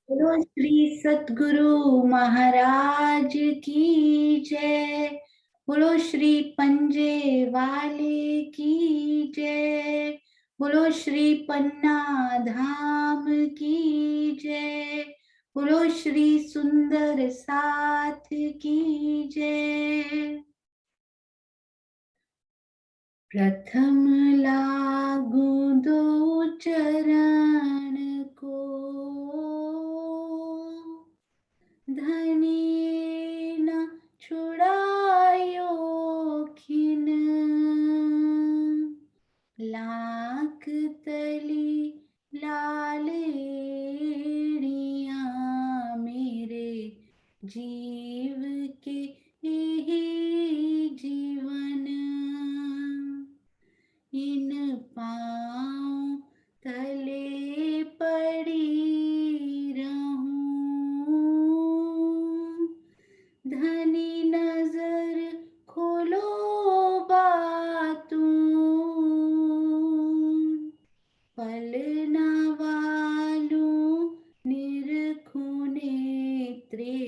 बोलो श्री सतगुरु महाराज की जय। बोलो श्री पंजे वाले की जय। बोलो श्री पन्ना धाम की जय। बोलो श्री सुंदर साथ की जय। प्रथम लागू दो चरण को, धनी न छुड़ायो खिन। लाख तली लालेड़िया मेरे जीव के ही जीवन। इन पाँव तले पड़ी रहूं, धनी नजर खोलो बातूं। पलना वालूं निरखूं नेत्रे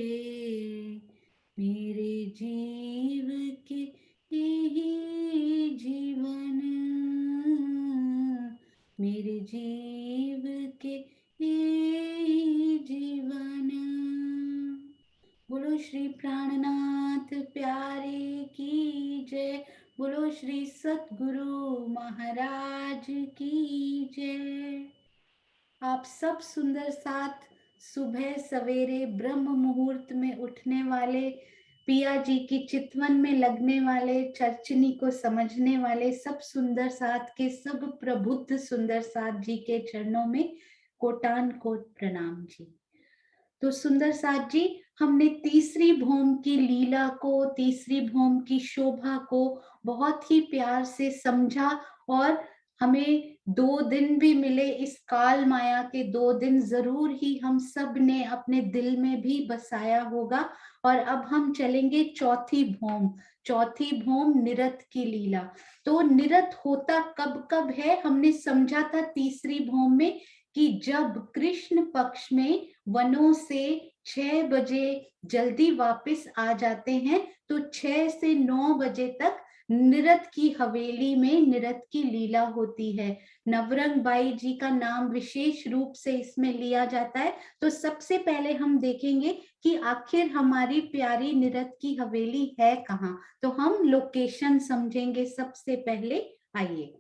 मेरे जीव के ही जीवन। मेरे जीव के ही जीवन। बोलो श्री प्राणनाथ प्यारे की जय। बोलो श्री सतगुरु महाराज की जय। आप सब सुंदर साथ सुबह सवेरे ब्रह्म मुहूर्त में उठने वाले, पिया जी की चितवन में लगने वाले, चर्चनी को समझने वाले सब सुंदर साथ के सब प्रबुद्ध सुंदर साथ जी के चरणों में कोटान कोट प्रणाम जी। तो सुंदर साथ जी, हमने तीसरी भौम की लीला को, तीसरी भौम की शोभा को बहुत ही प्यार से समझा, और हमें 2 दिन भी मिले, इस काल माया के 2 दिन जरूर ही हम सब ने अपने दिल में भी बसाया होगा। और अब हम चलेंगे चौथी भौम। चौथी भौम निरत की लीला। तो निरत होता कब कब है, हमने समझा था तीसरी भौम में कि जब कृष्ण पक्ष में वनों से 6 बजे जल्दी वापस आ जाते हैं, तो 6 से 9 बजे तक निरत की हवेली में निरत की लीला होती है। नवरंग बाई जी का नाम विशेष रूप से इसमें लिया जाता है। तो सबसे पहले हम देखेंगे कि आखिर हमारी प्यारी निरत की हवेली है कहाँ। तो हम लोकेशन समझेंगे सबसे पहले। आइए,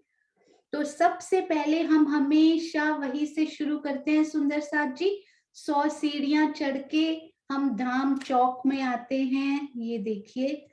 तो सबसे पहले हम हमेशा वही से शुरू करते हैं सुंदर साथ जी। 100 सीढ़ियां चढ़ के हम धाम चौक में आते हैं। ये देखिए,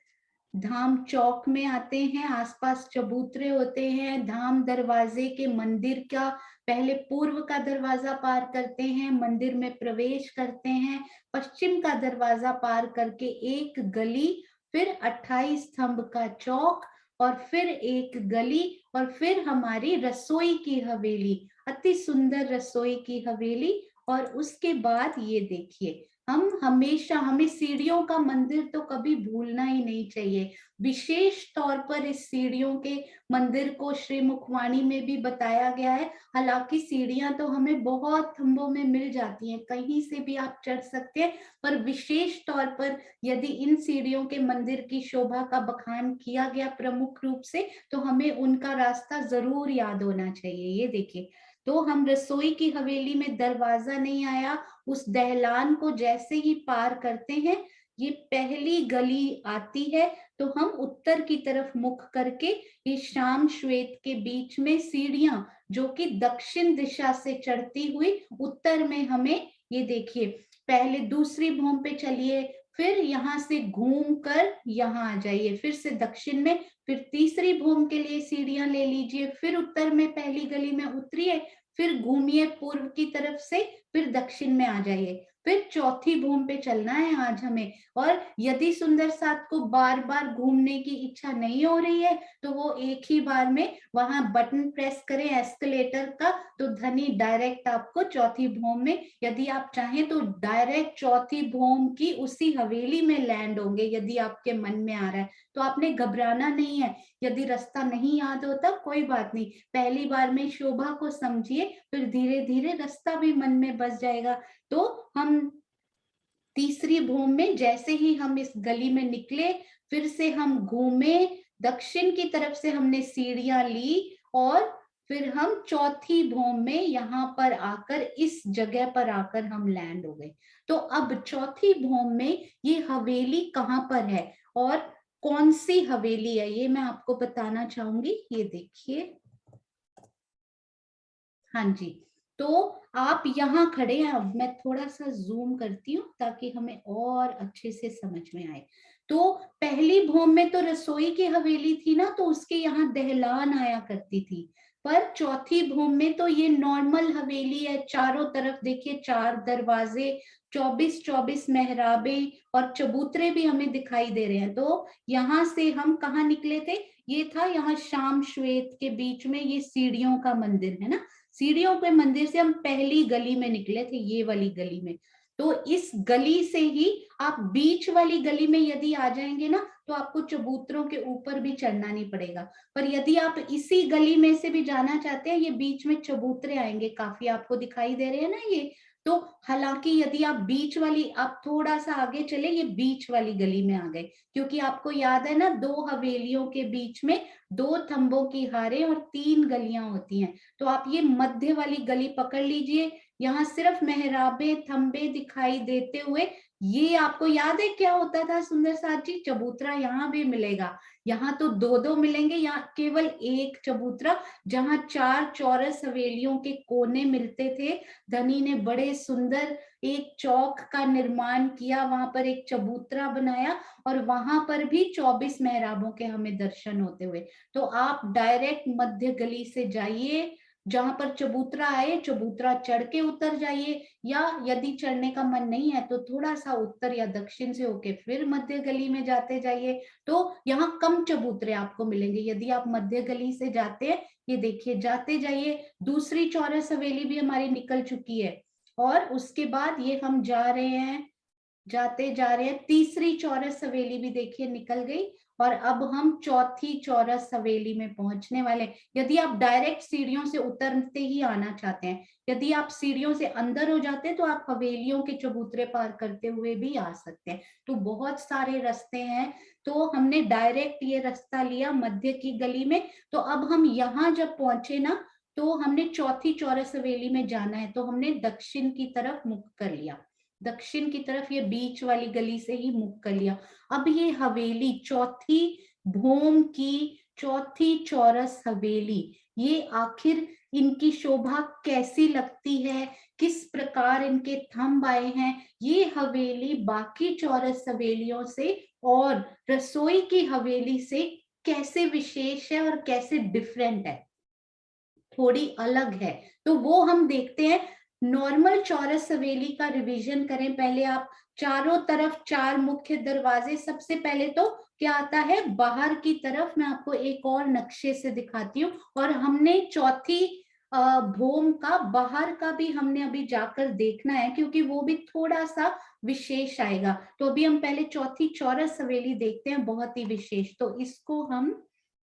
धाम चौक में आते हैं, आसपास चबूतरे होते हैं। धाम दरवाजे के मंदिर का पहले पूर्व का दरवाजा पार करते हैं, मंदिर में प्रवेश करते हैं। पश्चिम का दरवाजा पार करके एक गली, फिर 28 स्तंभ का चौक, और फिर एक गली, और फिर हमारी रसोई की हवेली, अति सुंदर रसोई की हवेली। और उसके बाद ये देखिए, हम हमेशा, हमें सीढ़ियों का मंदिर तो कभी भूलना ही नहीं चाहिए। विशेष तौर पर इस सीढ़ियों के मंदिर को श्री मुखवाणी में भी बताया गया है। हालांकि सीढ़ियां तो हमें बहुत खंभों में मिल जाती हैं, कहीं से भी आप चढ़ सकते हैं, पर विशेष तौर पर यदि इन सीढ़ियों के मंदिर की शोभा का बखान किया गया प्रमुख रूप से, तो हमें उनका रास्ता जरूर याद होना चाहिए। ये देखिए, तो हम रसोई की हवेली में दरवाजा नहीं आया, उस दहलान को जैसे ही पार करते हैं, ये पहली गली आती है। तो हम उत्तर की तरफ मुख करके, ये श्याम श्वेत के बीच में सीढ़ियां जो कि दक्षिण दिशा से चढ़ती हुई उत्तर में हमें, ये देखिए, पहले दूसरी भौम पे चलिए, फिर यहाँ से घूम कर यहाँ आ जाइए, फिर से दक्षिण में, फिर तीसरी भौम के लिए सीढ़ियां ले लीजिए, फिर उत्तर में पहली गली में उतरिए, फिर घूमिए पूर्व की तरफ से, फिर दक्षिण में आ जाइए, फिर चौथी भूमि पे चलना है आज हमें। और यदि सुंदर साथ को बार बार घूमने की इच्छा नहीं हो रही है, तो वो एक ही बार में वहां बटन प्रेस करें एस्केलेटर का, तो धनी डायरेक्ट आपको चौथी भूमि में, यदि आप चाहें तो डायरेक्ट चौथी भूमि की उसी हवेली में लैंड होंगे, यदि आपके मन में आ रहा है तो आपने घबराना नहीं है। यदि रास्ता नहीं याद होता कोई बात नहीं, पहली बार में शोभा को समझिए, फिर धीरे धीरे रास्ता भी मन में बस जाएगा। तो हम तीसरी भूम में जैसे ही हम इस गली में निकले, फिर से हम घूमे, दक्षिण की तरफ से हमने सीढ़ियां ली और फिर हम चौथी भूम में यहाँ पर आकर इस जगह पर आकर हम लैंड हो गए। तो अब चौथी भूम में ये हवेली कहाँ पर है और कौन सी हवेली है, ये मैं आपको बताना चाहूंगी। ये देखिए, हाँ जी, तो आप यहाँ खड़े हैं। अब मैं थोड़ा सा जूम करती हूँ ताकि हमें और अच्छे से समझ में आए। तो पहली भूम में तो रसोई की हवेली थी ना, तो उसके यहाँ दहलान आया करती थी। पर चौथी भूम में तो ये नॉर्मल हवेली है। चारों तरफ देखिए 4 दरवाजे, 24-24 मेहराबे और चबूतरे भी हमें दिखाई दे रहे हैं। तो यहाँ से हम कहाँ निकले थे, ये था यहाँ शाम श्वेत के बीच में ये सीढ़ियों का मंदिर है ना। सीढ़ियों पे मंदिर से हम पहली गली में निकले थे, ये वाली गली में। तो इस गली से ही आप बीच वाली गली में यदि आ जाएंगे ना, तो आपको चबूतरों के ऊपर भी चढ़ना नहीं पड़ेगा। पर यदि आप इसी गली में से भी जाना चाहते हैं, ये बीच में चबूतरे आएंगे, काफी आपको दिखाई दे रहे हैं ना ये। तो हालांकि यदि आप बीच वाली, आप थोड़ा सा आगे चले, ये बीच वाली गली में आ गए, क्योंकि आपको याद है ना, 2 हवेलियों के बीच में 2 थंबों की हारें और 3 गलियां होती हैं। तो आप ये मध्य वाली गली पकड़ लीजिए। यहाँ सिर्फ मेहराबे थंबे दिखाई देते हुए, ये आपको याद है क्या होता था सुंदर साथ जी, चबूतरा यहाँ भी मिलेगा। यहाँ तो 2-2 मिलेंगे, यहाँ केवल एक चबूतरा, जहाँ 4 चौरस हवेलियों के कोने मिलते थे। धनी ने बड़े सुंदर एक चौक का निर्माण किया, वहां पर एक चबूतरा बनाया और वहां पर भी 24 मेहराबों के हमें दर्शन होते हुए। तो आप डायरेक्ट मध्य गली से जाइए, जहां पर चबूतरा आए, चबूतरा चढ़ के उतर जाइए, या यदि चढ़ने का मन नहीं है तो थोड़ा सा उत्तर या दक्षिण से होके फिर मध्य गली में जाते जाइए। तो यहाँ कम चबूतरे आपको मिलेंगे यदि आप मध्य गली से जाते हैं। ये देखिए, जाते जाइए, दूसरी चौरस हवेली भी हमारी निकल चुकी है और उसके बाद ये हम जा रहे हैं, जाते जा रहे हैं, तीसरी चौरस हवेली भी देखिए निकल गई और अब हम चौथी चौरस हवेली में पहुंचने वाले। यदि आप डायरेक्ट सीढ़ियों से उतरते ही आना चाहते हैं, यदि आप सीढ़ियों से अंदर हो जाते हैं, तो आप हवेलियों के चबूतरे पार करते हुए भी आ सकते हैं। तो बहुत सारे रास्ते हैं। तो हमने डायरेक्ट ये रास्ता लिया मध्य की गली में। तो अब हम यहाँ जब पहुंचे ना, तो हमने चौथी चौरस हवेली में जाना है, तो हमने दक्षिण की तरफ मुख कर लिया। दक्षिण की तरफ ये बीच वाली गली से ही मुख कर लिया। अब ये हवेली, चौथी भूम की चौथी चौरस हवेली, ये आखिर इनकी शोभा कैसी लगती है, किस प्रकार इनके थंब आए हैं, ये हवेली बाकी चौरस हवेलियों से और रसोई की हवेली से कैसे विशेष है और कैसे डिफरेंट है, थोड़ी अलग है। तो वो हम देखते हैं। नॉर्मल चौरस हवेली का रिवीजन करें पहले आप। चारों तरफ 4 मुख्य दरवाजे। सबसे पहले तो क्या आता है, बाहर की तरफ मैं आपको एक और नक्शे से दिखाती हूँ। और हमने चौथी भूम का बाहर का भी हमने अभी जाकर देखना है, क्योंकि वो भी थोड़ा सा विशेष आएगा। तो अभी हम पहले चौथी चौरस हवेली देखते हैं, बहुत ही विशेष। तो इसको हम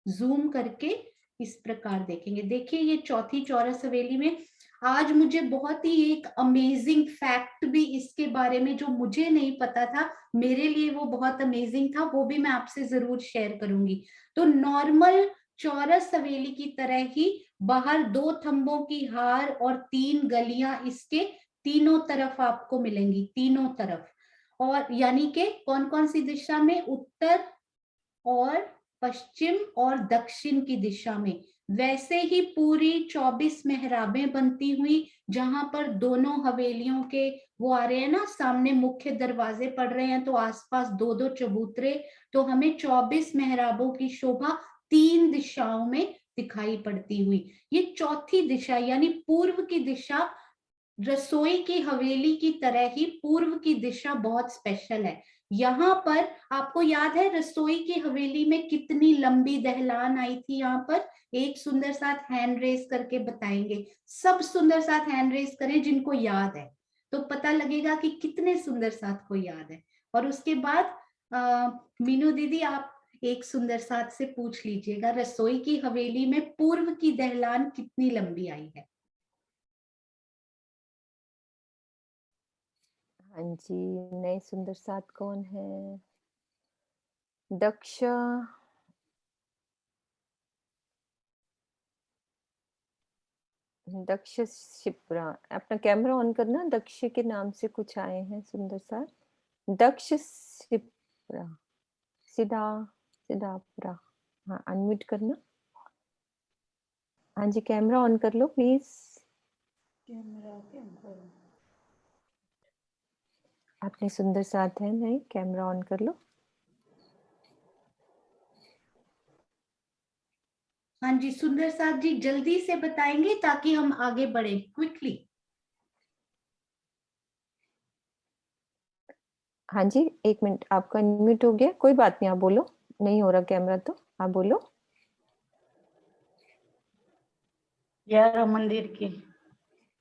जूम करके इस प्रकार देखेंगे। देखिए, ये चौथी चौरस हवेली में आज मुझे बहुत ही एक अमेजिंग फैक्ट भी इसके बारे में, जो मुझे नहीं पता था, मेरे लिए वो बहुत अमेजिंग था, वो भी मैं आपसे जरूर शेयर करूंगी। तो नॉर्मल चौरस हवेली की तरह ही बाहर 2 थंबों की हार और 3 गलियां इसके तीनों तरफ आपको मिलेंगी, तीनों तरफ। और यानी कि कौन कौन सी दिशा में, उत्तर और पश्चिम और दक्षिण की दिशा में। वैसे ही पूरी 24 मेहराबें बनती हुई, जहां पर दोनों हवेलियों के वो आ रहे हैं ना, सामने मुख्य दरवाजे पड़ रहे हैं, तो आसपास 2-2 चबूतरे। तो हमें 24 मेहराबों की शोभा 3 दिशाओं में दिखाई पड़ती हुई। ये चौथी दिशा यानी पूर्व की दिशा, रसोई की हवेली की तरह ही पूर्व की दिशा बहुत स्पेशल है। यहाँ पर आपको याद है, रसोई की हवेली में कितनी लंबी दहलान आई थी। यहाँ पर एक सुंदर साथ हैंड रेस करके बताएंगे, सब सुंदर साथ हैंड रेस करें जिनको याद है, तो पता लगेगा कि कितने सुंदर साथ को याद है। और उसके बाद मीनू दीदी, आप एक सुंदर साथ से पूछ लीजिएगा, रसोई की हवेली में पूर्व की दहलान कितनी लंबी आई है। हाँ जी, नए सुंदर साथ कौन है? दक्ष, दक्ष शिप्रा। अपना कैमरा ऑन करना। दक्ष के नाम से कुछ आए हैं सुंदर साथ। दक्ष शिप्रा, सिदा, सिदाप्रा। हाँ, अनम्यूट करना। हाँ जी, कैमरा ऑन कर लो प्लीज। अपने सुंदर साथ है नहीं, कैमरा ऑन कर लो। हाँ जी, सुंदर साथ जी जल्दी से बताएंगे ताकि हम आगे बढ़े क्विकली। हाँ जी, 1 मिनट, आपका अनम्यूट हो गया, कोई बात नहीं, आप बोलो। नहीं हो रहा कैमरा तो आप बोलो। 11 मंदिर की।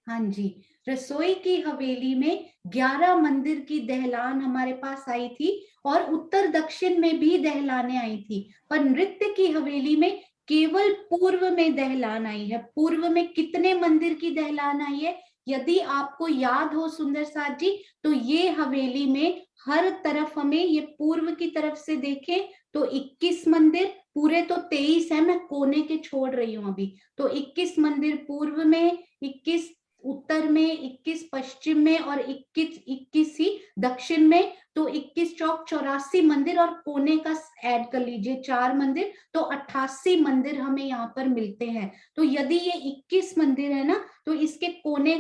हाँ जी, रसोई की हवेली में 11 मंदिर की दहलान हमारे पास आई थी और उत्तर दक्षिण में भी दहलाने आई थी, पर नृत्य की हवेली में केवल पूर्व में दहलान आई है। पूर्व में कितने मंदिर की दहलान आई है? यदि आपको याद हो सुंदर साथ जी, तो ये हवेली में हर तरफ हमें ये पूर्व की तरफ से देखें तो 21 मंदिर, पूरे तो 23 है, मैं कोने के छोड़ रही हूं अभी। तो 21 मंदिर पूर्व में, 21 उत्तर में, 21 पश्चिम में और 21 ही दक्षिण में। तो 21 चौक 84 मंदिर और कोने का ऐड कर लीजिए 4 मंदिर, तो 88 मंदिर हमें यहाँ पर मिलते हैं। तो यदि ये 21 मंदिर है ना, तो इसके कोने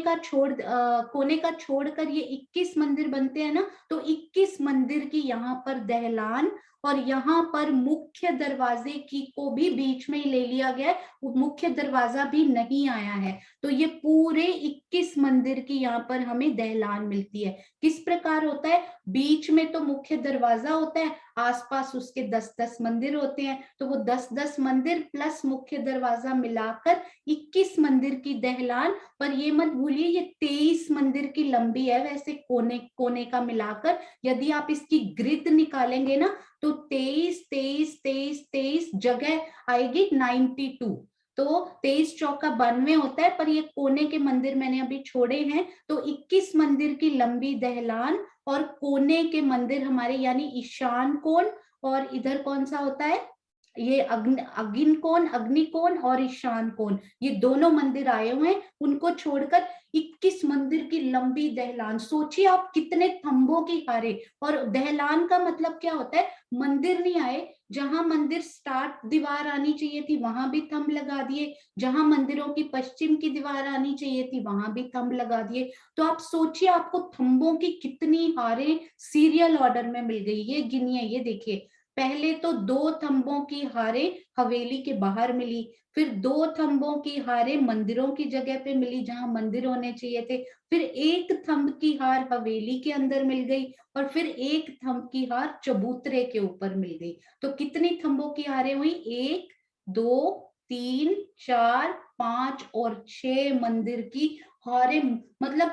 का छोड़कर ये 21 मंदिर बनते हैं ना, तो 21 मंदिर की यहाँ पर दहलान और यहाँ पर मुख्य दरवाजे की को भी बीच में ही ले लिया गया है, मुख्य दरवाजा भी नहीं आया है। तो ये पूरे 21 मंदिर की यहाँ पर हमें दहलान मिलती है। किस प्रकार होता है? बीच में तो मुख्य दरवाजा होता है, आसपास उसके 10-10 मंदिर होते हैं, तो वो 10-10 मंदिर प्लस मुख्य दरवाजा मिलाकर 21 मंदिर की दहलान। पर ये मत भूलिए ये 23 मंदिर की लंबी है वैसे कोने कोने का मिलाकर। यदि आप इसकी ग्रिड निकालेंगे ना, तो 23 23 23 23 जगह आएगी 92। तो 23 चौका 92 होता है, पर ये कोने के मंदिर मैंने अभी छोड़े हैं। तो 21 मंदिर की लंबी दहलान और कोने के मंदिर हमारे, यानी ईशान कोण और इधर कौन सा होता है, ये अग्निकोण और ईशान कोण, ये दोनों मंदिर आए हुए हैं। उनको छोड़कर 21 मंदिर की लंबी दहलान। सोचिए आप कितने थंबों की हारे। और दहलान का मतलब क्या होता है? मंदिर नहीं आए, जहां मंदिर स्टार्ट दीवार आनी चाहिए थी वहां भी थंब लगा दिए, जहां मंदिरों की पश्चिम की दीवार आनी चाहिए थी वहां भी थंब लगा दिए। तो आप सोचिए आपको थंबों की कितनी हारें सीरियल ऑर्डर में मिल गई। ये गिनिए, ये देखिए, पहले तो 2 थंबों की हारें हवेली के बाहर मिली, फिर 2 थंबों की हारें मंदिरों की जगह पे मिली जहां मंदिर होने चाहिए थे, फिर 1 थंब की हार हवेली के अंदर मिल गई, और फिर 1 थंब की हार चबूतरे के ऊपर मिल गई। तो कितनी थंबों की हारें हुई? 1 2 3 4 5 और 6 मंदिर की हारें, मतलब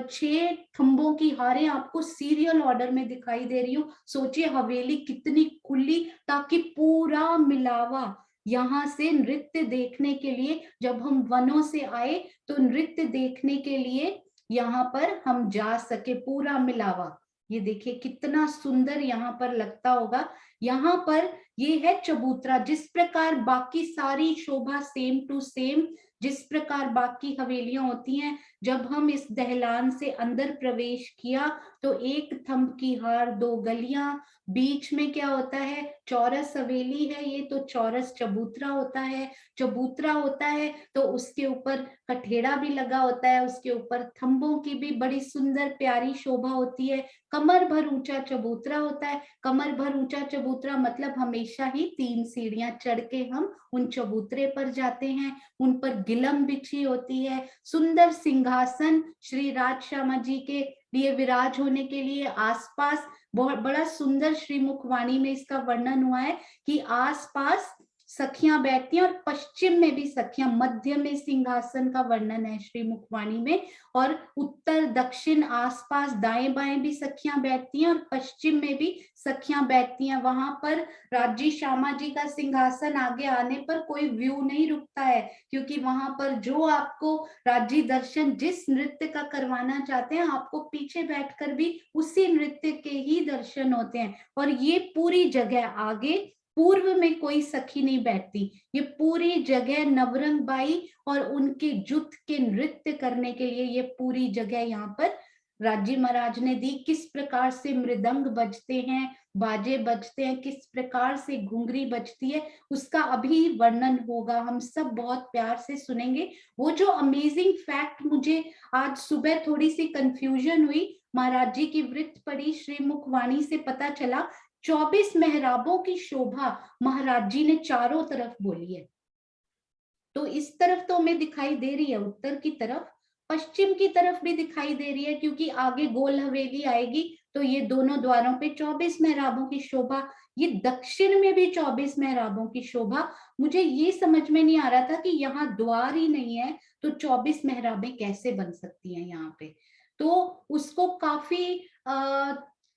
6 थंबों की हारें आपको सीरियल ऑर्डर में दिखाई दे रही हो। सोचिए हवेली कितनी खुली, ताकि पूरा मिलावा यहाँ से नृत्य देखने के लिए, जब हम वनों से आए तो नृत्य देखने के लिए यहाँ पर हम जा सके, पूरा मिलावा। ये देखिए कितना सुंदर यहाँ पर लगता होगा। यहाँ पर ये है चबूतरा। जिस प्रकार बाकी सारी शोभा सेम टू सेम, जिस प्रकार बाकी हवेलियां होती हैं, जब हम इस दहलान से अंदर प्रवेश किया तो 1 थंब की हार 2 गलियां, बीच में क्या होता है? चौरस हवेली है ये, तो चौरस चबूतरा होता है। चबूतरा होता है तो उसके ऊपर कठेड़ा भी लगा होता है, उसके ऊपर थंबों की भी बड़ी सुंदर प्यारी शोभा होती है। कमर भर ऊंचा चबूतरा होता है। कमर भर ऊंचा चबूतरा मतलब हमेशा ही 3 सीढ़ियां चढ़ के हम उन चबूतरे पर जाते हैं। उन पर गिलम बिछी होती है, सुंदर सिंहासन श्री राज श्यामा जी के लिए विराज होने के लिए। आसपास बहुत बड़ा सुंदर श्री मुखवाणी में इसका वर्णन हुआ है कि आसपास सखियां बैठती हैं और पश्चिम में भी सखियां, मध्य में सिंहासन का वर्णन है श्री मुखवाणी में, और उत्तर दक्षिण आसपास दाएं बाएं भी सखियां बैठती हैं और पश्चिम में भी सखियां बैठती हैं। वहां पर राजी श्यामा जी का सिंहासन आगे आने पर कोई व्यू नहीं रुकता है, क्योंकि वहां पर जो आपको राजी दर्शन जिस नृत्य का करवाना चाहते हैं, आपको पीछे बैठकर भी उसी नृत्य के ही दर्शन होते हैं। और ये पूरी जगह आगे पूर्व में कोई सखी नहीं बैठती, ये पूरी जगह नवरंग बाई और उनके जुट के नृत्य करने के लिए ये पूरी जगह यहाँ पर राजी महाराज ने दी। किस प्रकार से मृदंग बजते हैं, बाजे बजते हैं, किस प्रकार से घुंघरी बजती है, उसका अभी वर्णन होगा, हम सब बहुत प्यार से सुनेंगे। वो जो अमेजिंग फैक्ट मुझे आज सुबह थोड़ी सी कंफ्यूजन हुई, महाराज जी की वृत्त पढ़ी, श्री मुखवाणी से पता चला 24 मेहराबों की शोभा महाराज जी ने चारों तरफ बोली है। तो इस तरफ तो हमें दिखाई दे रही है, उत्तर की तरफ, पश्चिम की तरफ भी दिखाई दे रही है, क्योंकि आगे गोल हवेली आएगी तो ये दोनों द्वारों पे 24 मेहराबों की शोभा। ये दक्षिण में भी 24 मेहराबों की शोभा। मुझे ये समझ में नहीं आ रहा था कि यहाँ द्वार ही नहीं है तो 24 मेहराबें कैसे बन सकती हैं यहाँ पे। तो उसको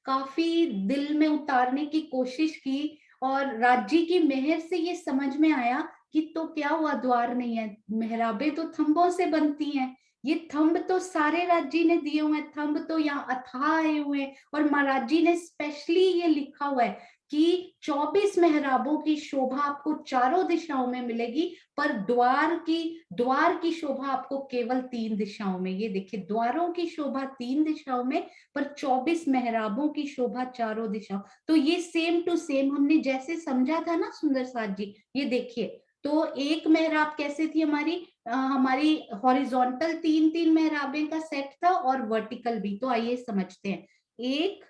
काफी दिल में उतारने की कोशिश की, और राज्य की मेहर से ये समझ में आया कि तो क्या हुआ, द्वार नहीं है, मेहराबें तो थंबों से बनती हैं। ये थंब तो सारे राज्य ने दिए हुए हैं, थंब तो यहाँ अथाह आए हुए हैं, और महाराज जी ने स्पेशली ये लिखा हुआ है कि 24 मेहराबों की शोभा आपको चारों दिशाओं में मिलेगी, पर द्वार की शोभा आपको केवल 3 दिशाओं में। ये देखिए, द्वारों की शोभा 3 दिशाओं में, पर 24 मेहराबों की शोभा चारों दिशाओं। तो ये सेम टू सेम हमने जैसे समझा था ना सुंदर साथ जी, ये देखिए, तो एक मेहराब कैसे थी हमारी हॉरिजॉन्टल 3-3 मेहराबें का सेट था, और वर्टिकल भी। तो आइए समझते हैं, 1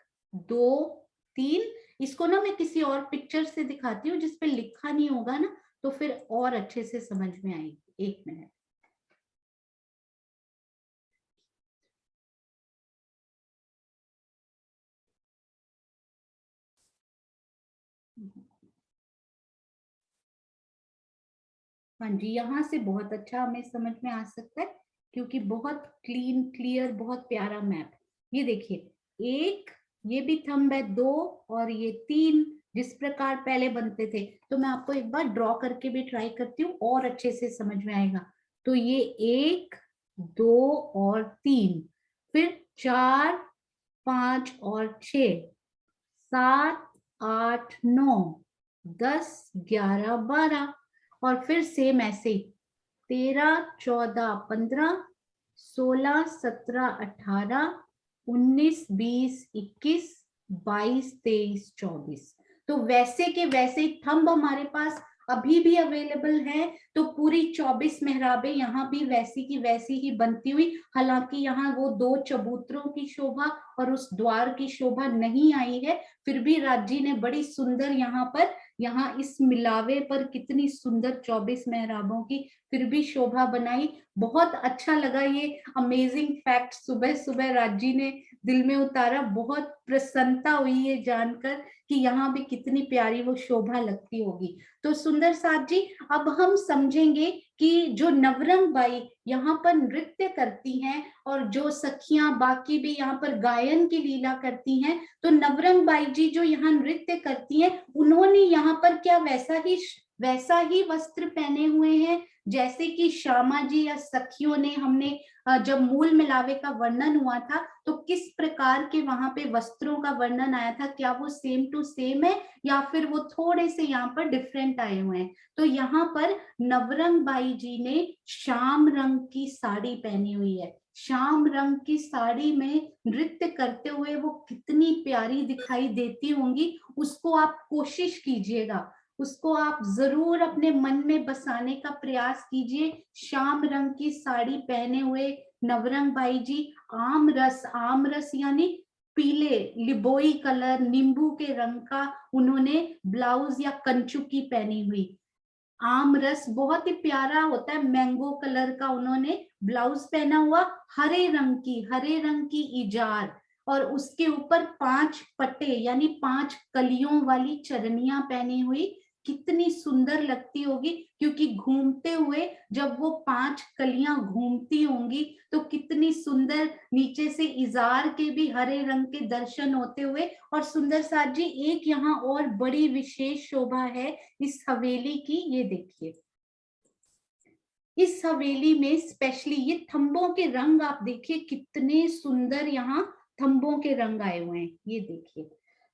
2 3। इसको ना मैं किसी और पिक्चर से दिखाती हूँ जिसपे लिखा नहीं होगा ना, तो फिर और अच्छे से समझ में आएगी। 1 मिनट। हाँ जी, यहाँ से बहुत अच्छा हमें समझ में आ सकता है, क्योंकि बहुत क्लीन क्लियर बहुत प्यारा मैप। ये देखिए, 1, ये भी थंब है, 2 और ये 3, जिस प्रकार पहले बनते थे। तो मैं आपको एक बार ड्रॉ करके भी ट्राई करती हूँ और अच्छे से समझ में आएगा। तो ये 1 2 और 3, फिर 4 5 और 6 7 8 9 10 11 12, और फिर सेम ऐसे ही 13 14 15 16 17 18 19 20 21 22 23 24। तो वैसे के वैसे ही थंब हमारे पास अभी भी अवेलेबल है। तो पूरी 24 मेहराबें यहाँ भी वैसी की वैसी ही बनती हुई, हालांकि यहाँ वो 2 चबूतरों की शोभा और उस द्वार की शोभा नहीं आई है, फिर भी राज्य ने बड़ी सुंदर यहाँ इस मिलावे पर कितनी सुंदर 24 मेहराबों की फिर भी शोभा बनाई। बहुत अच्छा लगा ये अमेजिंग फैक्ट सुबह सुबह राज्य ने दिल में उतारा। बहुत प्रसन्नता हुई ये जानकर कि यहाँ भी कितनी प्यारी वो शोभा लगती होगी। तो सुंदर साथ जी, अब हम समझेंगे कि जो नवरंग बाई यहाँ पर नृत्य करती हैं और जो सखियां बाकी भी यहाँ पर गायन की लीला करती हैं, तो नवरंग बाई जी जो यहाँ नृत्य करती हैं, उन्होंने यहाँ पर क्या वैसा ही वस्त्र पहने हुए हैं जैसे कि श्यामा जी या सखियों ने, हमने जब मूल मिलावे का वर्णन हुआ था तो किस प्रकार के वहां पे वस्त्रों का वर्णन आया था, क्या वो सेम टू सेम है या फिर वो थोड़े से यहाँ पर डिफरेंट आए हुए हैं। तो यहाँ पर नवरंग बाई जी ने श्याम रंग की साड़ी पहनी हुई है। श्याम रंग की साड़ी में नृत्य करते हुए वो कितनी प्यारी दिखाई देती होंगी, उसको आप कोशिश कीजिएगा, उसको आप जरूर अपने मन में बसाने का प्रयास कीजिए। श्याम रंग की साड़ी पहने हुए नवरंग बाई जी आम रस यानी पीले लिबोई कलर नींबू के रंग का उन्होंने ब्लाउज या कंचुकी पहनी हुई। आम रस बहुत ही प्यारा होता है, मैंगो कलर का उन्होंने ब्लाउज पहना हुआ, हरे रंग की इजार, और उसके ऊपर 5 पट्टे यानी 5 कलियों वाली चरनियां पहनी हुई। कितनी सुंदर लगती होगी, क्योंकि घूमते हुए जब वो 5 कलियां घूमती होंगी तो कितनी सुंदर, नीचे से इजार के भी हरे रंग के दर्शन होते हुए। और सुंदर साथ जी, एक यहाँ और बड़ी विशेष शोभा है इस हवेली की, ये देखिए इस हवेली में स्पेशली ये थंबों के रंग आप देखिए कितने सुंदर, यहाँ थंबों के रंग आए हुए हैं, ये देखिए।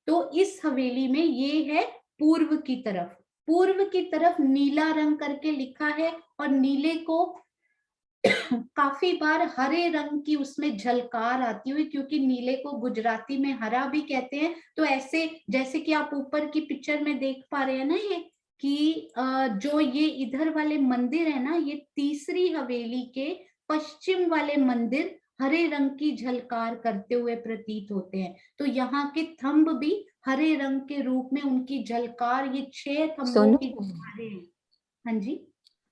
तो इस हवेली में ये है पूर्व की तरफ, पूर्व की तरफ नीला रंग करके लिखा है, और नीले को काफी बार हरे रंग की उसमें झलकार आती हुई, क्योंकि नीले को गुजराती में हरा भी कहते हैं। तो ऐसे जैसे कि आप ऊपर की पिक्चर में देख पा रहे हैं ना, ये कि जो ये इधर वाले मंदिर है ना, ये तीसरी हवेली के पश्चिम वाले मंदिर हरे रंग की झलकार करते हुए प्रतीत होते हैं। तो यहाँ के थंब भी हरे रंग के रूप में उनकी झलकार, ये 6 थंबों सोनू, की झलकारें हैं। हाँ जी,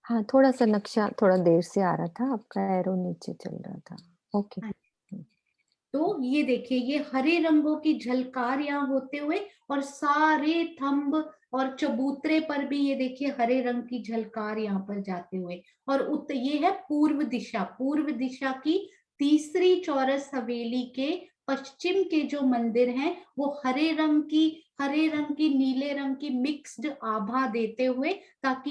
हाँ, थोड़ा-सा नक्शा थोड़ा देर से आ रहा था, आपका एरो नीचे चल रहा था। ओके। हाँ। तो ये देखिए, ये हरे रंगों की झलकार यहाँ होते हुए, और सारे थंब और चबूतरे पर भी ये देखिए हरे रंग की झलकार यहाँ पर जाते हुए। और ये है पूर्व दिशा, पूर्व दिशा की तीसरी चौरस हवेली के पश्चिम के जो मंदिर हैं वो हरे रंग की नीले रंग की मिक्स्ड आभा देते हुए, ताकि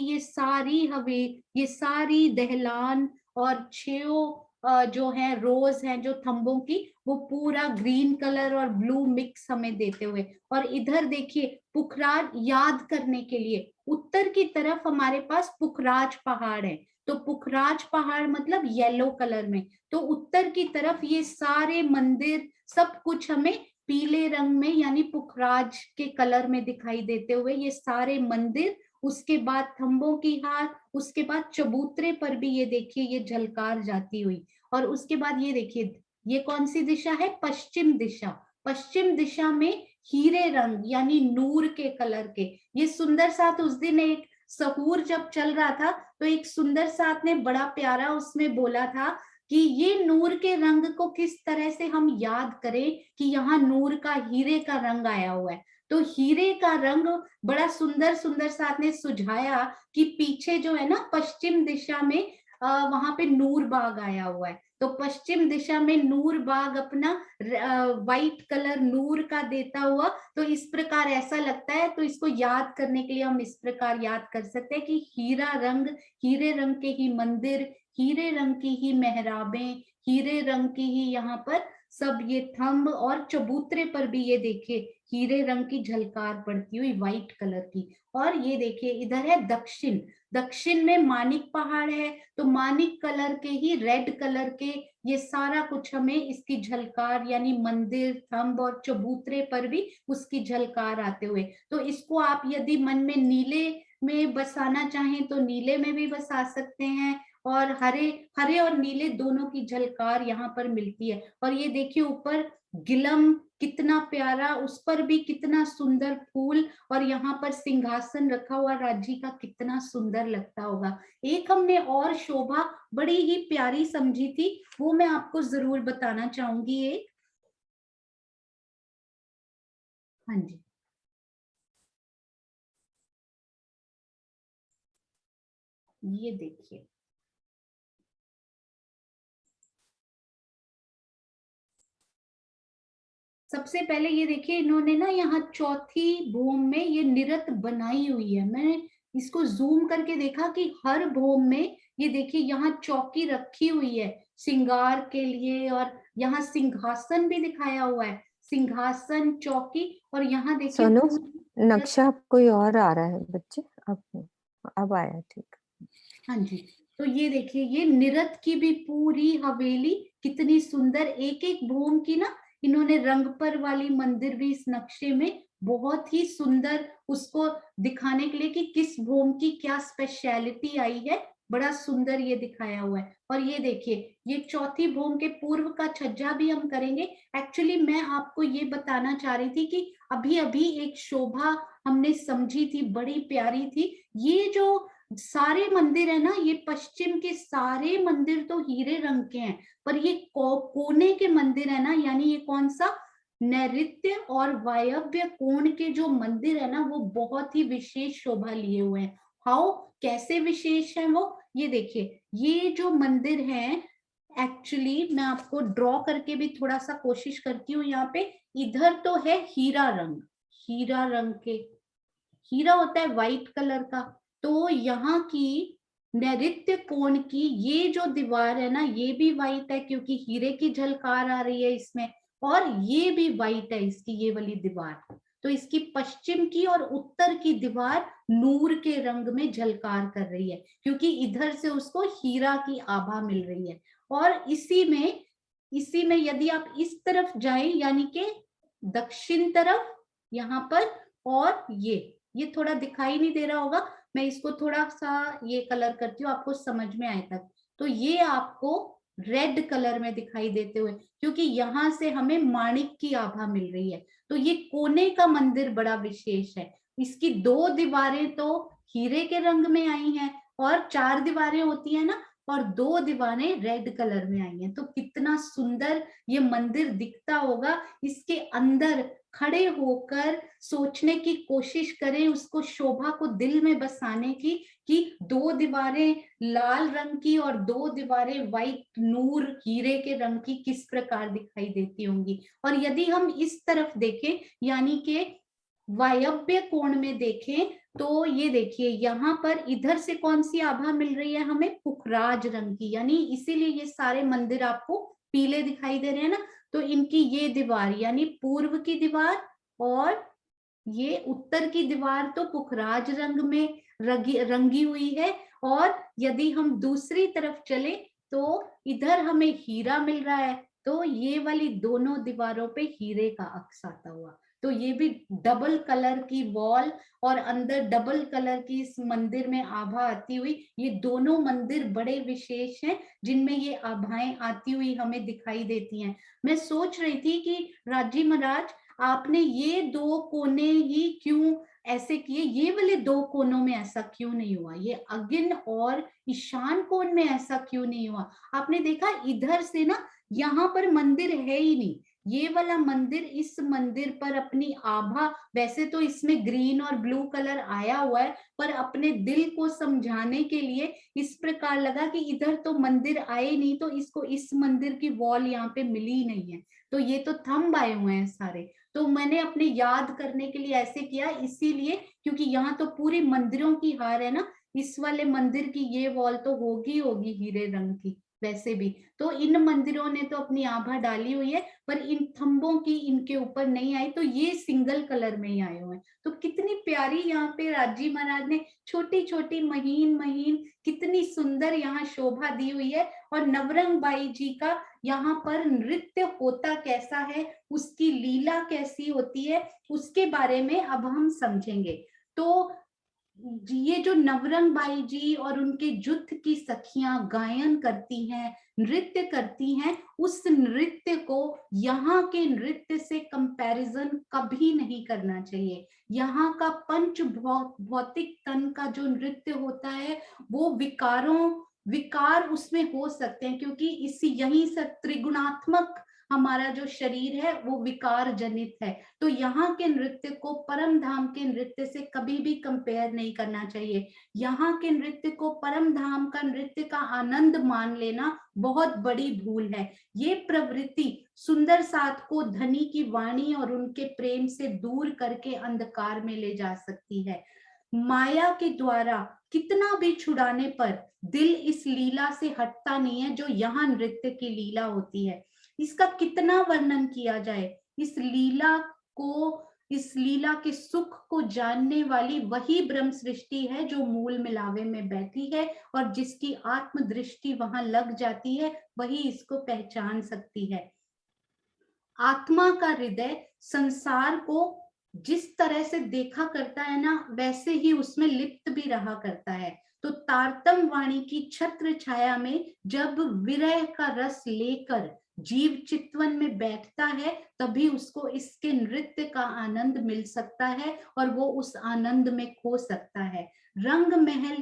ये सारी दहलान और 6 जो है रोज हैं जो थंबों की, वो पूरा ग्रीन कलर और ब्लू मिक्स हमें देते हुए। और इधर देखिए पुखराज याद करने के लिए उत्तर की तरफ हमारे पास पुखराज पहाड़ है, तो पुखराज पहाड़ मतलब येलो कलर में। तो उत्तर की तरफ ये सारे मंदिर सब कुछ हमें पीले रंग में यानी पुखराज के कलर में दिखाई देते हुए, ये सारे मंदिर, उसके बाद थंबों की हार, उसके बाद चबूतरे पर भी ये देखिए ये झलकार जाती हुई। और उसके बाद ये देखिए, ये कौन सी दिशा है? पश्चिम दिशा। पश्चिम दिशा में हीरे रंग यानी नूर के कलर के, ये सुंदर साथ उस दिन एक सहूर जब चल रहा था तो एक सुंदर साथ ने बड़ा प्यारा उसमें बोला था कि ये नूर के रंग को किस तरह से हम याद करें कि यहाँ नूर का, हीरे का रंग आया हुआ है। तो हीरे का रंग बड़ा सुंदर सुंदर साथ ने सुझाया कि पीछे जो है ना पश्चिम दिशा में वहां पे नूर बाग आया हुआ है। तो पश्चिम दिशा में नूर बाग अपना व्हाइट कलर नूर का देता हुआ, तो इस प्रकार ऐसा लगता है। तो इसको याद करने के लिए हम इस प्रकार याद कर सकते हैं कि हीरा रंग, हीरे रंग के ही मंदिर, हीरे रंग की ही मेहराबें, हीरे रंग की ही यहाँ पर सब ये थंब, और चबूतरे पर भी ये देखिए हीरे रंग की झलकार पड़ती हुई व्हाइट कलर की। और ये देखिए इधर है दक्षिण, दक्षिण में मानिक पहाड़ है, तो मानिक कलर के ही रेड कलर के ये सारा कुछ हमें इसकी झलकार यानी मंदिर, थंब और चबूतरे पर भी उसकी झलकार आते हुए। तो इसको आप यदि मन में नीले में बसाना चाहें तो नीले में भी बसा सकते हैं, और हरे हरे और नीले दोनों की झलकार यहाँ पर मिलती है। और ये देखिए ऊपर गिलम कितना प्यारा, उस पर भी कितना सुंदर फूल, और यहाँ पर सिंहासन रखा हुआ राजी का कितना सुंदर लगता होगा। एक हमने और शोभा बड़ी ही प्यारी समझी थी, वो मैं आपको जरूर बताना चाहूंगी। एक, हाँ जी, ये देखिए सबसे पहले ये देखिए इन्होंने ना यहाँ चौथी भूम में ये निरत बनाई हुई है। मैंने इसको जूम करके देखा कि हर भूम में ये देखिए यहाँ चौकी रखी हुई है श्रृंगार के लिए, और यहाँ सिंहासन भी दिखाया हुआ है, सिंहासन, चौकी, और यहाँ देखिए सोनू, नक्शा कोई और आ रहा है बच्चे, अब आया, ठीक। हाँ जी। तो ये देखिए ये निरत की भी पूरी हवेली कितनी सुंदर, एक एक भूम की ना इन्होंने रंगपर वाली मंदिर भी इस नक्शे में बहुत ही सुंदर उसको दिखाने के लिए कि किस भूम की क्या स्पेशलिटी आई है, बड़ा सुंदर ये दिखाया हुआ है। और ये देखिए ये चौथी भूम के पूर्व का छज्जा भी हम करेंगे। एक्चुअली मैं आपको ये बताना चाह रही थी कि अभी अभी एक शोभा हमने समझी थी, बड़ी प्यारी थी। ये जो सारे मंदिर है ना, ये पश्चिम के सारे मंदिर तो हीरे रंग के हैं, पर ये कोने के मंदिर है ना, यानी ये कौन सा नैऋत्य और वायव्य कोण के जो मंदिर है ना, वो बहुत ही विशेष शोभा लिए हुए हैं। हाउ, कैसे विशेष है वो, ये देखिए, ये जो मंदिर है, एक्चुअली मैं आपको ड्रॉ करके भी थोड़ा सा कोशिश करती हूँ। यहाँ पे इधर तो है हीरा रंग, हीरा रंग के, हीरा होता है व्हाइट कलर का, तो यहाँ की नैऋत्य कोण की ये जो दीवार है ना, ये भी व्हाइट है क्योंकि हीरे की झलकार आ रही है इसमें, और ये भी व्हाइट है इसकी ये वाली दीवार। तो इसकी पश्चिम की और उत्तर की दीवार नूर के रंग में झलकार कर रही है, क्योंकि इधर से उसको हीरा की आभा मिल रही है। और इसी में यदि आप इस तरफ जाएं, यानी कि दक्षिण तरफ यहाँ पर, और ये थोड़ा दिखाई नहीं दे रहा होगा, मैं इसको थोड़ा सा ये कलर करती हूँ आपको समझ में आए तक। तो ये आपको रेड कलर में दिखाई देते हुए, क्योंकि यहाँ से हमें माणिक की आभा मिल रही है। तो ये कोने का मंदिर बड़ा विशेष है। इसकी 2 दीवारें तो हीरे के रंग में आई हैं, और 4 दीवारें होती है ना, और 2 दीवारें रेड कलर में आई हैं। तो कितना सुंदर ये मंदिर दिखता होगा। इसके अंदर खड़े होकर सोचने की कोशिश करें, उसको शोभा को दिल में बसाने की, कि 2 दीवारें लाल रंग की और 2 दीवारें व्हाइट नूर हीरे के रंग की किस प्रकार दिखाई देती होंगी। और यदि हम इस तरफ देखें, यानी कि वायव्य कोण में देखें, तो ये देखिए यहाँ पर इधर से कौन सी आभा मिल रही है हमें, पुखराज रंग की, यानी इसीलिए ये सारे मंदिर आपको पीले दिखाई दे रहे हैं ना। तो इनकी ये दीवार, यानी पूर्व की दीवार और ये उत्तर की दीवार तो पुखराज रंग में रंगी हुई है। और यदि हम दूसरी तरफ चले तो इधर हमें हीरा मिल रहा है, तो ये वाली दोनों दीवारों पे हीरे का अक्स आता हुआ। तो ये भी डबल कलर की वॉल और अंदर डबल कलर की इस मंदिर में आभा आती हुई, ये दोनों मंदिर बड़े विशेष हैं जिनमें ये आभाएं आती हुई हमें दिखाई देती हैं। मैं सोच रही थी कि राजी महाराज, आपने ये 2 कोने ही क्यों ऐसे किए, ये वाले 2 कोनों में ऐसा क्यों नहीं हुआ, ये अग्नि और ईशान कोण में ऐसा क्यों नहीं हुआ। आपने देखा इधर से ना, यहाँ पर मंदिर है ही नहीं, ये वाला मंदिर, इस मंदिर पर अपनी आभा, वैसे तो इसमें ग्रीन और ब्लू कलर आया हुआ है, पर अपने दिल को समझाने के लिए इस प्रकार लगा कि इधर तो मंदिर आए नहीं, तो इसको इस मंदिर की वॉल यहाँ पे मिली नहीं है, तो ये तो थंब आए हुए हैं सारे। तो मैंने अपने याद करने के लिए ऐसे किया, इसीलिए क्योंकि यहाँ तो पूरी मंदिरों की हार है ना, इस वाले मंदिर की ये वॉल तो होगी हीरे रंग की वैसे भी। तो इन मंदिरों ने तो अपनी आभा डाली हुई है, पर इन थंबों की इनके ऊपर नहीं आई, तो ये सिंगल कलर में ही आए हुए हैं। तो कितनी प्यारी यहाँ पे राजी महाराज ने छोटी छोटी महीन महीन कितनी सुंदर यहाँ शोभा दी हुई है। और नवरंग बाई जी का यहाँ पर नृत्य होता कैसा है, उसकी लीला कैसी होती है, उसके बारे में अब हम समझेंगे। तो ये जो नवरंग बाई जी और उनके जुथ की सखियां गायन करती हैं, नृत्य करती हैं, उस नृत्य को यहाँ के नृत्य से कंपैरिजन कभी नहीं करना चाहिए। यहाँ का पंच भौतिक तन का जो नृत्य होता है, वो विकार उसमें हो सकते हैं, क्योंकि इसी यहीं से त्रिगुणात्मक हमारा जो शरीर है वो विकार जनित है। तो यहाँ के नृत्य को परम धाम के नृत्य से कभी भी कंपेयर नहीं करना चाहिए। यहाँ के नृत्य को परम धाम का नृत्य का आनंद मान लेना बहुत बड़ी भूल है। ये प्रवृत्ति सुंदर साथ को धनी की वाणी और उनके प्रेम से दूर करके अंधकार में ले जा सकती है। माया के द्वारा कितना भी छुड़ाने पर दिल इस लीला से हटता नहीं है, जो यहाँ नृत्य की लीला होती है। इसका कितना वर्णन किया जाए, इस लीला के सुख को जानने वाली वही ब्रह्म सृष्टि है जो मूल मिलावे में बैठी है, और जिसकी आत्म दृष्टि वहां लग जाती है वही इसको पहचान सकती है। आत्मा का हृदय संसार को जिस तरह से देखा करता है ना, वैसे ही उसमें लिप्त भी रहा करता है। तो तारतम वाणी की छत्र छाया में जब विरह का रस लेकर जीव चितवन में बैठता है, तभी उसको इसके नृत्य का आनंद मिल सकता है और वो उस आनंद में खो सकता है। रंग महल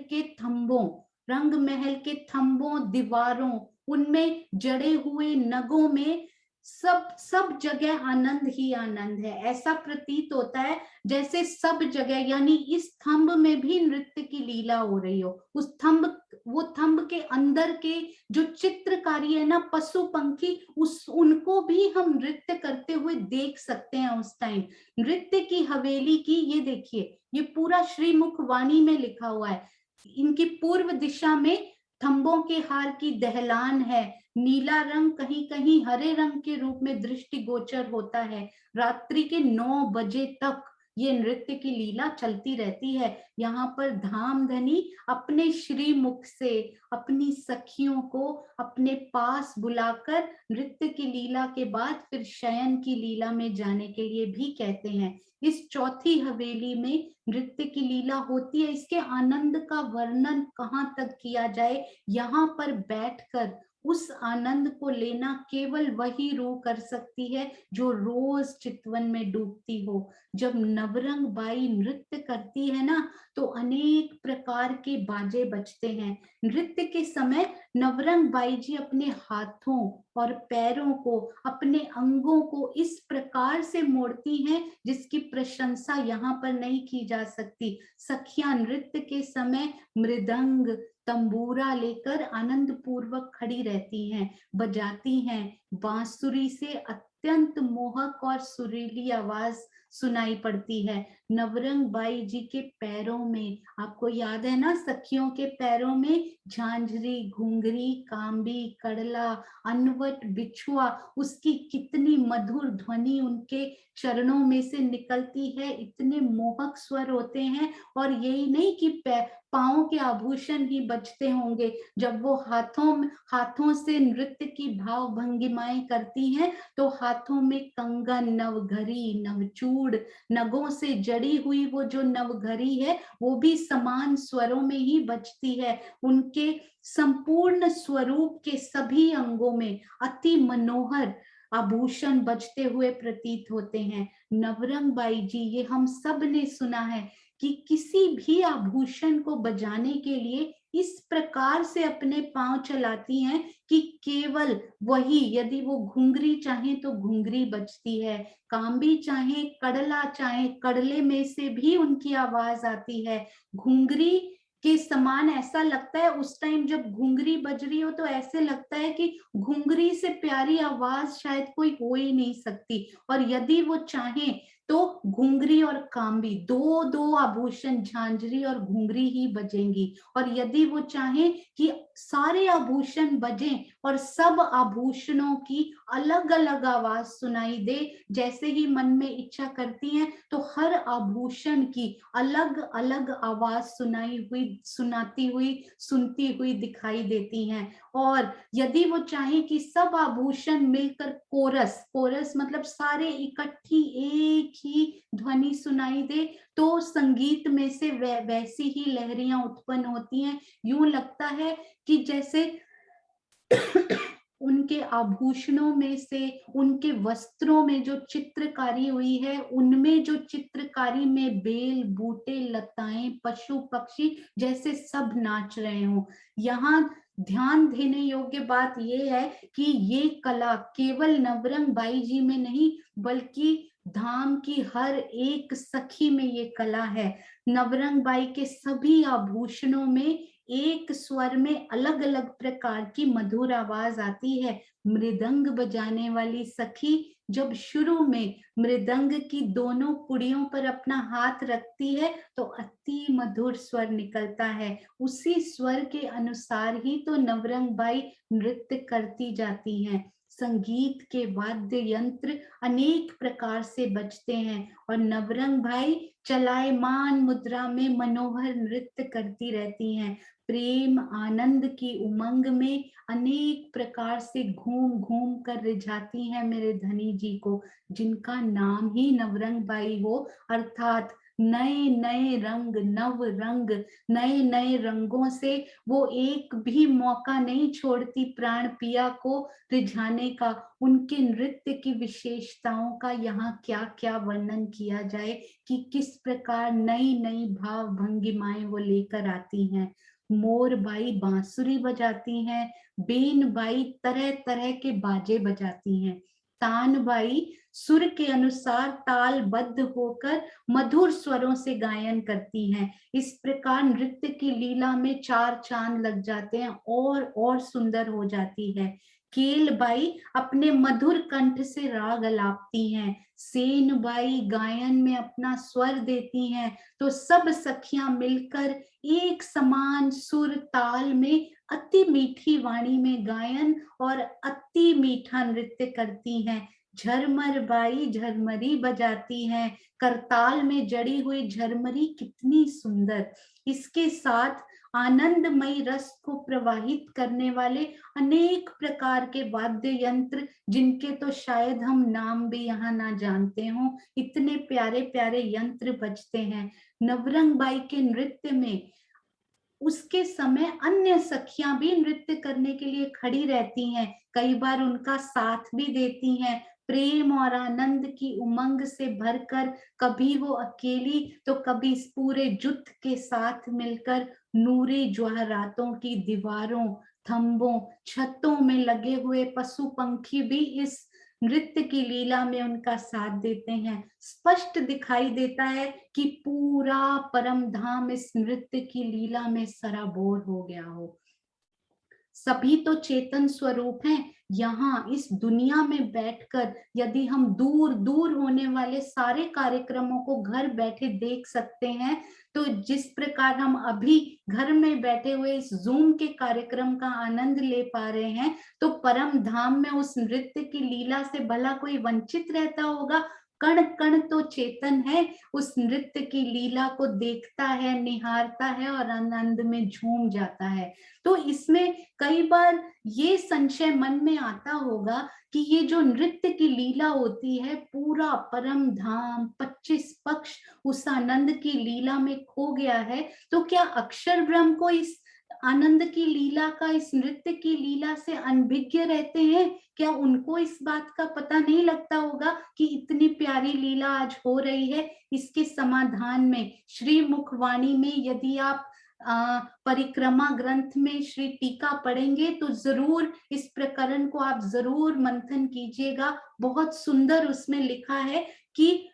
के थंबों दीवारों, उनमें जड़े हुए नगों में सब सब जगह आनंद ही आनंद है। ऐसा प्रतीत होता है जैसे सब जगह, यानी इस स्तंभ में भी नृत्य की लीला हो रही हो। उस स्तंभ, वो स्तंभ के अंदर के जो चित्रकारी है ना, पशु पंखी, उनको भी हम नृत्य करते हुए देख सकते हैं उस टाइम। नृत्य की हवेली की, ये देखिए, ये पूरा श्रीमुख वाणी में लिखा हुआ है। इनकी पूर्व दिशा में थंबों के हार की दहलान है। नीला रंग कहीं कहीं हरे रंग के रूप में दृष्टि गोचर होता है। रात्रि के 9 बजे तक ये नृत्य की लीला चलती रहती है। यहाँ पर धामधनी अपने श्रीमुख से अपनी सखियों को अपने पास बुलाकर नृत्य की लीला के बाद फिर शयन की लीला में जाने के लिए भी कहते हैं। इस चौथी हवेली में नृत्य की लीला होती है। इसके आनंद का वर्णन कहाँ तक किया जाए। यहाँ पर बैठकर उस आनंद को लेना केवल वही रूह कर सकती है जो रोज चितवन में डूबती हो। जब नवरंग बाई नृत्य करती है ना, तो अनेक प्रकार के बाजे बजते हैं। नृत्य के समय नवरंग बाई जी अपने हाथों और पैरों को, अपने अंगों को इस प्रकार से मोड़ती हैं जिसकी प्रशंसा यहाँ पर नहीं की जा सकती। सखियां नृत्य के समय मृदंग तंबूरा लेकर आनंद पूर्वक खड़ी रहती हैं, बजाती हैं। बांसुरी से अत्यंत मोहक और सुरीली आवाज सुनाई पड़ती है। नवरंग बाई जी के पैरों में, आपको याद है ना, सखियों के पैरों में झांझरी, घुंघरी, कांबी, कड़ला, अनवट, बिछुआ, उसकी कितनी मधुर ध्वनि उनके चरणों में से निकलती है। इतने मोहक स्वर होते हैं। और यही नहीं कि पाँव के आभूषण ही बजते होंगे, जब वो हाथों से नृत्य की भाव भंगिमाएं करती हैं, तो हाथों में कंगन, नवघरी, नवचूड़, नगों से जड़ी हुई वो जो नवघरी है, वो भी समान स्वरों में ही बजती है। उनके संपूर्ण स्वरूप के सभी अंगों में अति मनोहर आभूषण बजते हुए प्रतीत होते हैं। नवरंग बाई जी, ये हम सब ने सुना है कि किसी भी आभूषण को बजाने के लिए इस प्रकार से अपने पांव चलाती हैं कि केवल वही, यदि वो घुंघरी चाहे तो घुंघरी बजती है, कांबी चाहे, कड़ला चाहे, कड़ले में से भी उनकी आवाज आती है। घुंघरी के समान ऐसा लगता है उस टाइम जब घुंघरी बज रही हो, तो ऐसे लगता है कि घुंघरी से प्यारी आवाज शायद कोई हो ही नहीं सकती। और यदि वो चाहे तो घुंघरी और कांबी, दो दो आभूषण, झांझरी और घुंघरी ही बजेंगी। और यदि वो चाहे कि सारे आभूषण बजें और सब आभूषणों की अलग अलग आवाज सुनाई दे, जैसे ही मन में इच्छा करती हैं, तो हर आभूषण की अलग अलग आवाज सुनाती हुई, सुनती हुई दिखाई देती हैं। और यदि वो चाहे कि सब आभूषण मिलकर कोरस, कोरस मतलब सारे इकट्ठी एक ही ध्वनि सुनाई दे, तो संगीत में से वैसी ही लहरियां उत्पन्न होती हैं। यूं लगता है कि जैसे उनके आभूषणों में से, उनके वस्त्रों में जो चित्रकारी हुई है, उनमें जो चित्रकारी में बेल, बूटे, लताएं, पशु पक्षी जैसे सब नाच रहे हों। यहाँ ध्यान देने योग्य बात यह है कि ये कला केवल नवरंग बाई जी में नहीं, बल्कि धाम की हर एक सखी में ये कला है। नवरंग बाई के सभी आभूषणों में एक स्वर में अलग अलग प्रकार की मधुर आवाज आती है। मृदंग बजाने वाली सखी जब शुरू में मृदंग की दोनों पुड़ियों पर अपना हाथ रखती है, तो अति मधुर स्वर निकलता है। उसी स्वर के अनुसार ही तो नवरंग बाई नृत्य करती जाती हैं। संगीत के वाद्य यंत्र अनेक प्रकार से बजते हैं और नवरंग भाई चलायमान मुद्रा में मनोहर नृत्य करती रहती हैं। प्रेम आनंद की उमंग में अनेक प्रकार से घूम घूम कर रिझाती हैं मेरे धनी जी को, जिनका नाम ही नवरंग बाई हो, अर्थात नए नए रंग, नव रंग, नए नए रंगों से वो एक भी मौका नहीं छोड़ती प्राण पिया को रिझाने का। उनके नृत्य की विशेषताओं का यहाँ क्या क्या वर्णन किया जाए कि किस प्रकार नई नई भाव भंगिमाएं वो लेकर आती हैं। मोर बाई बांसुरी बजाती हैं, बेन बाई तरह तरह के बाजे बजाती हैं। तानबाई सुर के अनुसार तालबद्ध होकर मधुर स्वरों से गायन करती हैं। इस प्रकार नृत्य की लीला में चार चांद लग जाते हैं और सुंदर हो जाती है। केलबाई अपने मधुर कंठ से राग अलापती हैं, सेनबाई गायन में अपना स्वर देती हैं, तो सब सखियां मिलकर एक समान सुर ताल में अति मीठी वाणी में गायन और अति मीठा नृत्य करती हैं। झरमर बाई झरमरी बजाती हैं, करताल में जड़ी हुई झरमरी कितनी सुंदर। इसके साथ आनंदमयी रस को प्रवाहित करने वाले अनेक प्रकार के वाद्य यंत्र, जिनके तो शायद हम नाम भी यहाँ ना जानते हों, इतने प्यारे प्यारे यंत्र बजते हैं। नवरंग बाई के नृत्य में उसके समय अन्य सखियां भी नृत्य करने के लिए खड़ी रहती हैं, कई बार उनका साथ भी देती हैं। प्रेम और आनंद की उमंग से भरकर कभी वो अकेली तो कभी इस पूरे जुट के साथ मिलकर नूरी ज्वारातों की दीवारों, थंबों, छतों में लगे हुए पशु पंखी भी इस नृत्य की लीला में उनका साथ देते हैं। स्पष्ट दिखाई देता है कि पूरा परम धाम इस नृत्य की लीला में सराबोर हो गया हो। सभी तो चेतन स्वरूप हैं। यहाँ इस दुनिया में बैठकर यदि हम दूर दूर होने वाले सारे कार्यक्रमों को घर बैठे देख सकते हैं, तो जिस प्रकार हम अभी घर में बैठे हुए इस जूम के कार्यक्रम का आनंद ले पा रहे हैं, तो परम धाम में उस नृत्य की लीला से भला कोई वंचित रहता होगा? कण कण तो चेतन है, उस नृत्य की लीला को देखता है, निहारता है और आनंद में झूम जाता है। तो इसमें कई बार ये संशय मन में आता होगा कि ये जो नृत्य की लीला होती है, पूरा परम धाम 25 पक्ष उस आनंद की लीला में खो गया है, तो क्या अक्षर ब्रह्म को इस आनंद की लीला का, इस नृत्य की लीला से अनभिज्ञ रहते हैं? क्या उनको इस बात का पता नहीं लगता होगा कि इतनी प्यारी लीला आज हो रही है? इसके समाधान में श्री मुखवाणी में यदि आप परिक्रमा ग्रंथ में श्री टीका पढ़ेंगे तो जरूर इस प्रकरण को आप जरूर मंथन कीजिएगा। बहुत सुंदर उसमें लिखा है कि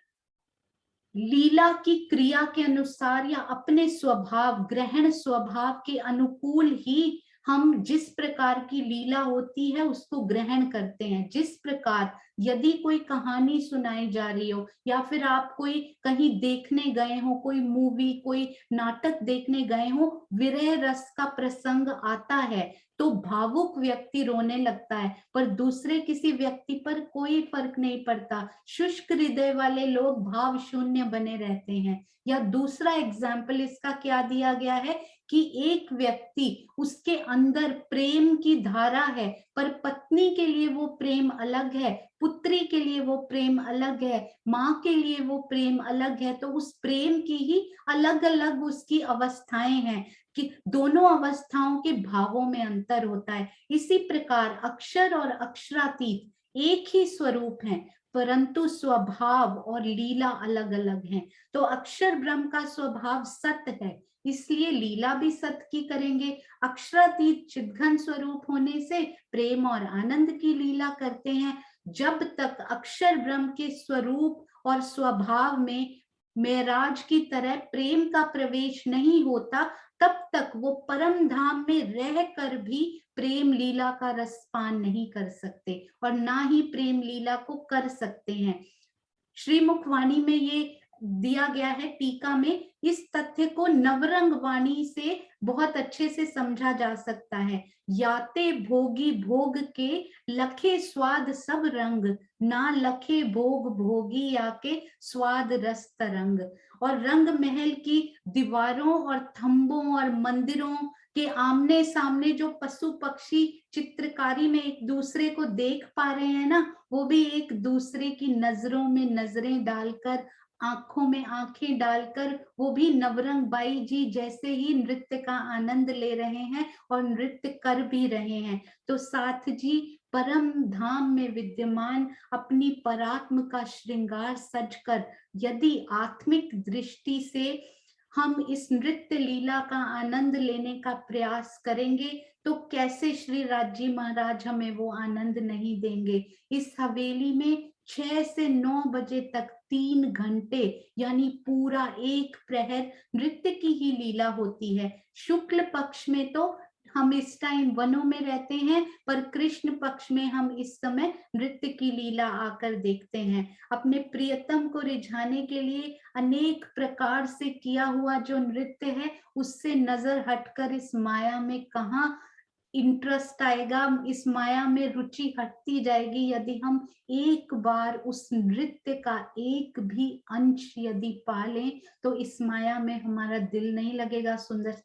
लीला की क्रिया के अनुसार या अपने स्वभाव, ग्रहण स्वभाव के अनुकूल ही हम जिस प्रकार की लीला होती है उसको ग्रहण करते हैं। जिस प्रकार यदि कोई कहानी सुनाई जा रही हो या फिर आप कोई कहीं देखने गए हो, कोई मूवी, कोई नाटक देखने गए हो, विरह रस का प्रसंग आता है तो भावुक व्यक्ति रोने लगता है, पर दूसरे किसी व्यक्ति पर कोई फर्क नहीं पड़ता। शुष्क हृदय वाले लोग भाव शून्य बने रहते हैं। या दूसरा एग्जाम्पल इसका क्या दिया गया है कि एक व्यक्ति, उसके अंदर प्रेम की धारा है, पर पत्नी के लिए वो प्रेम अलग है, पुत्री के लिए वो प्रेम अलग है, माँ के लिए वो प्रेम अलग है, तो उस प्रेम की ही अलग अलग उसकी अवस्थाएं हैं कि दोनों अवस्थाओं के भावों में अंतर होता है। इसी प्रकार अक्षर और अक्षरातीत एक ही स्वरूप हैं, परंतु स्वभाव और लीला अलग अलग हैं। तो अक्षर ब्रह्म का स्वभाव सत्य है, इसलिए लीला भी सत्य की करेंगे। अक्षरातीत चिद्घन स्वरूप होने से प्रेम और आनंद की लीला करते हैं। जब तक अक्षर ब्रह्म के स्वरूप और स्वभाव में मेराज की तरह प्रेम का प्रवेश नहीं होता, तब तक वो परम धाम में रह कर भी प्रेम लीला का रसपान नहीं कर सकते और ना ही प्रेम लीला को कर सकते हैं। श्रीमुख वाणी में ये दिया गया है, टीका में इस तथ्य को नवरंग वाणी से बहुत अच्छे से समझा जा सकता है। याते भोगी भोग के लखे स्वाद सब रंग, ना लखे भोग भोगी याके स्वाद रस तरंग। और रंग महल की दीवारों और थंबों और मंदिरों के आमने सामने जो पशु पक्षी चित्रकारी में एक दूसरे को देख पा रहे हैं ना, वो भी एक दूसरे की नजरों में नजरें डालकर, आंखों में आंखें डालकर वो भी नवरंग बाई जी जैसे ही नृत्य का आनंद ले रहे हैं और नृत्य कर भी रहे हैं। तो साथ जी परम धाम में विद्यमान अपनी परात्म का श्रृंगार सजकर यदि आत्मिक दृष्टि से हम इस नृत्य लीला का आनंद लेने का प्रयास करेंगे तो कैसे श्री राजी महाराज हमें वो आनंद नहीं देंगे। इस हवेली में 6 से 9 बजे तक 3 घंटे यानी पूरा एक प्रहर नृत्य की ही लीला होती है। शुक्ल पक्ष में तो हम इस टाइम वनों में रहते हैं, पर कृष्ण पक्ष में हम इस समय नृत्य की लीला आकर देखते हैं। अपने प्रियतम को रिझाने के लिए अनेक प्रकार से किया हुआ जो नृत्य है, उससे नजर हटकर इस माया में कहाँ इंटरेस्ट आएगा, इस माया में रुचि हटती जाएगी यदि हम एक बार उस नृत्य का एक भी अंश यदि पा लें, तो इस माया में हमारा दिल नहीं लगेगा। सुंदर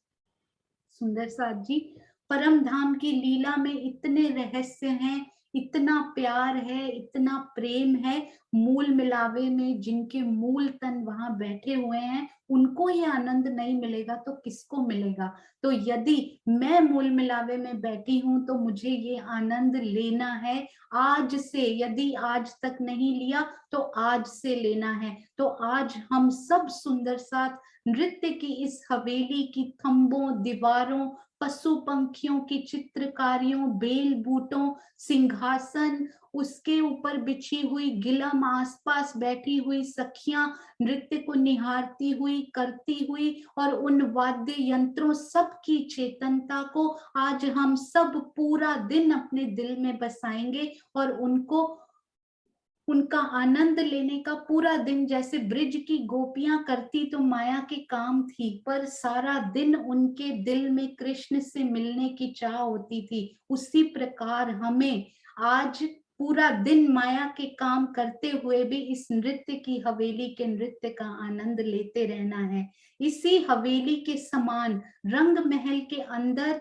सुंदर साथ जी, परम धाम की लीला में इतने रहस्य हैं, इतना प्यार है, इतना प्रेम है। मूल मिलावे में जिनके मूल तन वहां बैठे हुए हैं, उनको ये आनंद नहीं मिलेगा तो किसको मिलेगा। तो यदि मैं मूल मिलावे में बैठी हूं तो मुझे ये आनंद लेना है आज से। यदि आज तक नहीं लिया तो आज से लेना है। तो आज हम सब सुंदर साथ नृत्य की इस हवेली की थंबों, दीवारों, पशु पंखियों की चित्रकारियों, बेल बूटों, सिंहासन, उसके ऊपर बिछी हुई गिलम, आसपास बैठी हुई सखियां नृत्य को निहारती हुई, करती हुई, और उन वाद्य यंत्रों सबकी चेतनता को आज हम सब पूरा दिन अपने दिल में बसाएंगे और उनका आनंद लेने का पूरा दिन, जैसे ब्रिज की गोपियां करती तो माया के काम थी, पर सारा दिन उनके दिल में कृष्ण से मिलने की चाह होती थी, उसी प्रकार हमें आज पूरा दिन माया के काम करते हुए भी इस नृत्य की हवेली के नृत्य का आनंद लेते रहना है। इसी हवेली के समान रंग महल के अंदर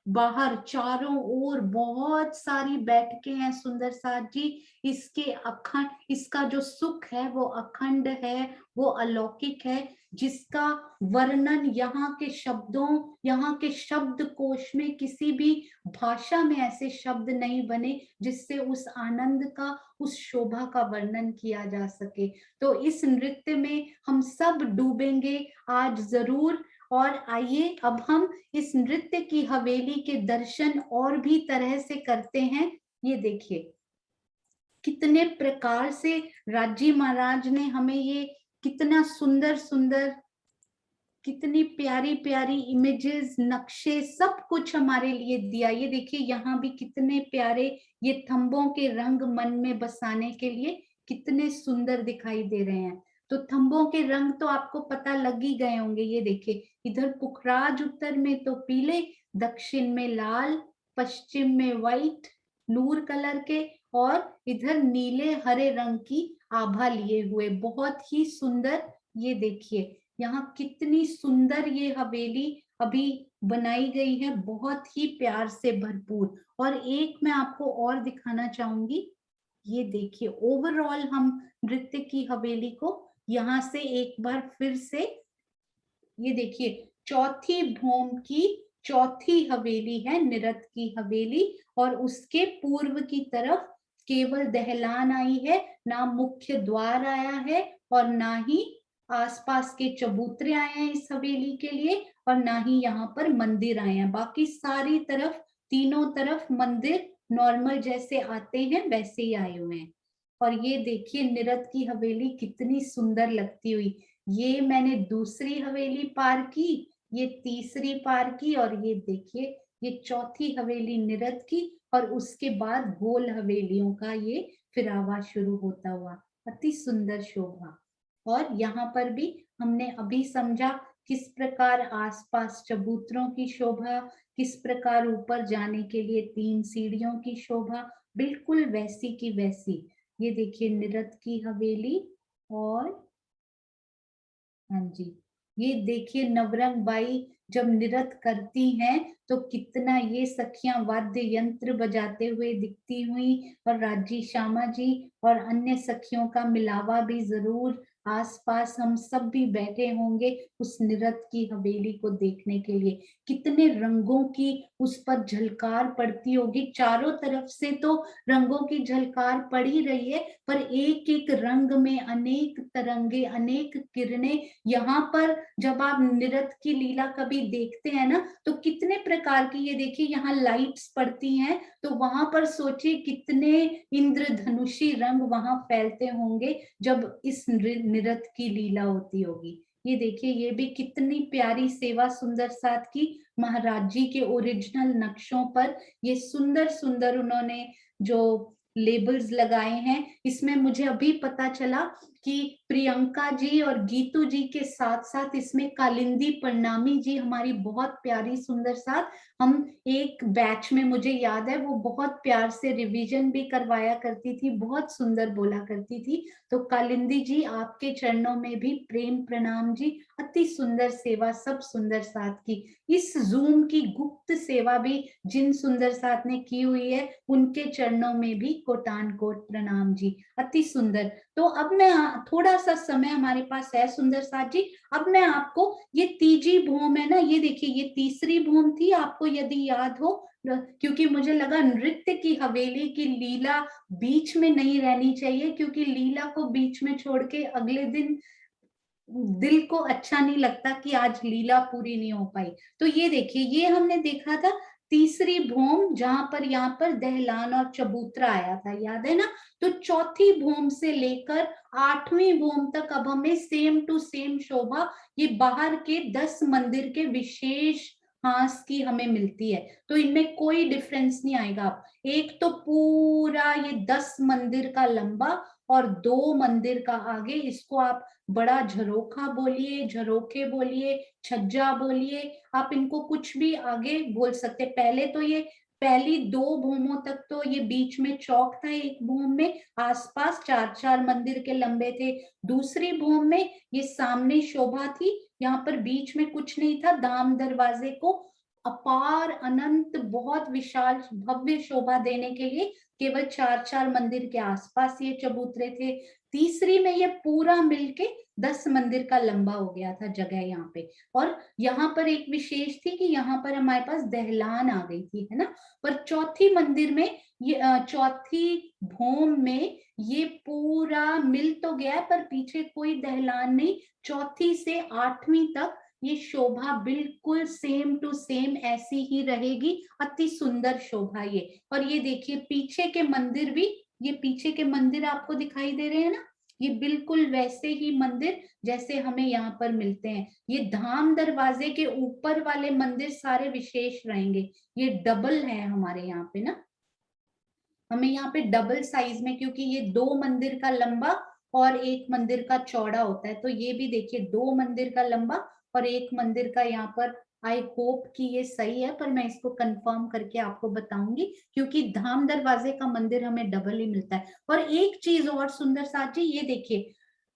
बाहर चारों ओर बहुत सारी बैठकें हैं सुंदर साथ जी। इसके अखंड, इसका जो सुख है वो अखंड है, वो अलौकिक है, जिसका वर्णन यहाँ के शब्दों, यहाँ के शब्द कोश में किसी भी भाषा में ऐसे शब्द नहीं बने जिससे उस आनंद का, उस शोभा का वर्णन किया जा सके। तो इस नृत्य में हम सब डूबेंगे आज जरूर। और आइए अब हम इस नृत्य की हवेली के दर्शन और भी तरह से करते हैं। ये देखिए कितने प्रकार से राजी महाराज ने हमें ये कितना सुंदर सुंदर, कितनी प्यारी प्यारी इमेजेस, नक्शे, सब कुछ हमारे लिए दिया। ये देखिए यहाँ भी कितने प्यारे ये थंबों के रंग मन में बसाने के लिए कितने सुंदर दिखाई दे रहे हैं। तो थंबों के रंग तो आपको पता लग ही गए होंगे। ये देखिए इधर पुखराज उत्तर में तो पीले, दक्षिण में लाल, पश्चिम में व्हाइट नूर कलर के, और इधर नीले हरे रंग की आभा लिए हुए, बहुत ही सुंदर। ये देखिए यहाँ कितनी सुंदर ये हवेली अभी बनाई गई है, बहुत ही प्यार से भरपूर। और एक मैं आपको और दिखाना चाहूंगी। ये देखिए ओवरऑल हम नृत्य की हवेली को यहाँ से एक बार फिर से, ये देखिए चौथी भौम की चौथी हवेली है निरत की हवेली, और उसके पूर्व की तरफ केवल दहलान आई है, ना मुख्य द्वार आया है और ना ही आसपास के चबूतरे आए हैं इस हवेली के लिए, और ना ही यहाँ पर मंदिर आए हैं। बाकी सारी तरफ, तीनों तरफ मंदिर नॉर्मल जैसे आते हैं वैसे ही आए हुए हैं। और ये देखिए निरत की हवेली कितनी सुंदर लगती हुई। ये मैंने दूसरी हवेली पार की, ये तीसरी पार की, और ये देखिए ये चौथी हवेली निरत की, और उसके बाद गोल हवेलियों का ये फिरावा शुरू होता हुआ, अति सुंदर शोभा। और यहाँ पर भी हमने अभी समझा किस प्रकार आसपास चबूतरों की शोभा, किस प्रकार ऊपर जाने के लिए 3 सीढ़ियों की शोभा, बिल्कुल वैसी की वैसी। ये देखिए निरत की हवेली। और हाँ जी, ये देखिए नवरंग बाई जब नृत्य करती हैं तो कितना ये सखियां वाद्य यंत्र बजाते हुए दिखती हुई, और राजी श्यामा जी और अन्य सखियों का मिलावा भी जरूर आसपास हम सब भी बैठे होंगे उस नृत्य की हवेली को देखने के लिए। कितने रंगों की उस पर झलकार पड़ती होगी, चारों तरफ से तो रंगों की झलकार पड़ ही रही है, पर एक एक रंग में अनेक तरंगे, अनेक किरणें। यहाँ पर जब आप नृत्य की लीला कभी देखते हैं ना, तो कितने प्रकार की, ये देखिए यहाँ लाइट्स पड़ती हैं, तो वहां पर सोचिए कितने इंद्रधनुषी रंग वहां फैलते होंगे जब इस नृत्य की लीला होती होगी। ये देखिए, ये भी कितनी प्यारी सेवा सुंदर साथ की, महाराज जी के ओरिजिनल नक्शों पर ये सुंदर सुंदर उन्होंने जो लेबल्स लगाए हैं। इसमें मुझे अभी पता चला कि प्रियंका जी और गीतू जी के साथ साथ इसमें कालिंदी प्रणामी जी हमारी बहुत प्यारी सुंदर साथ, हम एक बैच में, मुझे याद है, वो बहुत प्यार से रिवीजन भी करवाया करती थी, बहुत सुंदर बोला करती थी। तो कालिंदी जी, आपके चरणों में भी प्रेम प्रणाम जी, अति सुंदर सेवा सब सुंदर साथ की। इस जूम की गुप्त सेवा भी जिन सुंदर साथ ने की हुई है, उनके चरणों में भी कोटान कोट प्रणाम जी, अति सुंदर। तो अब मैं थोड़ा सा समय हमारे पास है सुंदर साथ जी, अब मैं आपको ये तीजी भूम है ना, ये देखिए ये तीसरी भूम थी, आपको यदि याद हो, क्योंकि मुझे लगा नृत्य की हवेली की लीला बीच में नहीं रहनी चाहिए, क्योंकि लीला को बीच में छोड़ के अगले दिन दिल को अच्छा नहीं लगता कि आज लीला पूरी नहीं हो पाई। तो ये देखिए, ये हमने देखा था तीसरी भूम, जहां पर यहाँ पर दहलान और चबूतरा आया था, याद है ना। तो चौथी भूम से लेकर 8वीं भूम तक अब हमें सेम टू सेम शोभा ये बाहर के 10 मंदिर के विशेष हास की हमें मिलती है। तो इनमें कोई डिफरेंस नहीं आएगा। एक तो पूरा ये 10 मंदिर का लंबा और 2 मंदिर का आगे, इसको आप बड़ा झरोखा बोलिए, झरोखे बोलिए, छज्जा बोलिए, आप इनको कुछ भी आगे बोल सकते। पहले तो ये पहली 2 भूमों तक तो ये बीच में चौक था, एक भूम में आसपास 4-4 मंदिर के लंबे थे। दूसरी भूम में ये सामने शोभा थी, यहाँ पर बीच में कुछ नहीं था। धाम दरवाजे को अपार अनंत बहुत विशाल भव्य शोभा देने के लिए केवल 4-4 मंदिर के आसपास ये चबूतरे थे। तीसरी में ये पूरा मिलके 10 मंदिर का लंबा हो गया था जगह यहाँ पे। और यहाँ पर एक विशेष थी कि यहाँ पर हमारे पास दहलान आ गई थी, है ना। पर चौथी मंदिर में ये चौथी भूम में ये पूरा मिल तो गया है, पर पीछे कोई दहलान नहीं। चौथी से 8वीं तक ये शोभा बिल्कुल सेम टू सेम ऐसी ही रहेगी, अति सुंदर शोभा ये। और ये देखिए पीछे के मंदिर भी, ये पीछे के मंदिर आपको दिखाई दे रहे हैं ना, ये बिल्कुल वैसे ही मंदिर जैसे हमें यहाँ पर मिलते हैं। ये धाम दरवाजे के ऊपर वाले मंदिर सारे विशेष रहेंगे, ये डबल है हमारे यहाँ पे ना, हमें यहाँ पे डबल साइज में, क्योंकि ये 2 मंदिर का लंबा और 1 मंदिर का चौड़ा होता है। तो ये भी देखिए 2 मंदिर का लंबा और 1 मंदिर का, यहाँ पर आई होप कि ये सही है, पर मैं इसको कंफर्म करके आपको बताऊंगी, क्योंकि धाम दरवाजे का मंदिर हमें डबल ही मिलता है। और एक चीज और सुंदर साथ जी, ये देखिए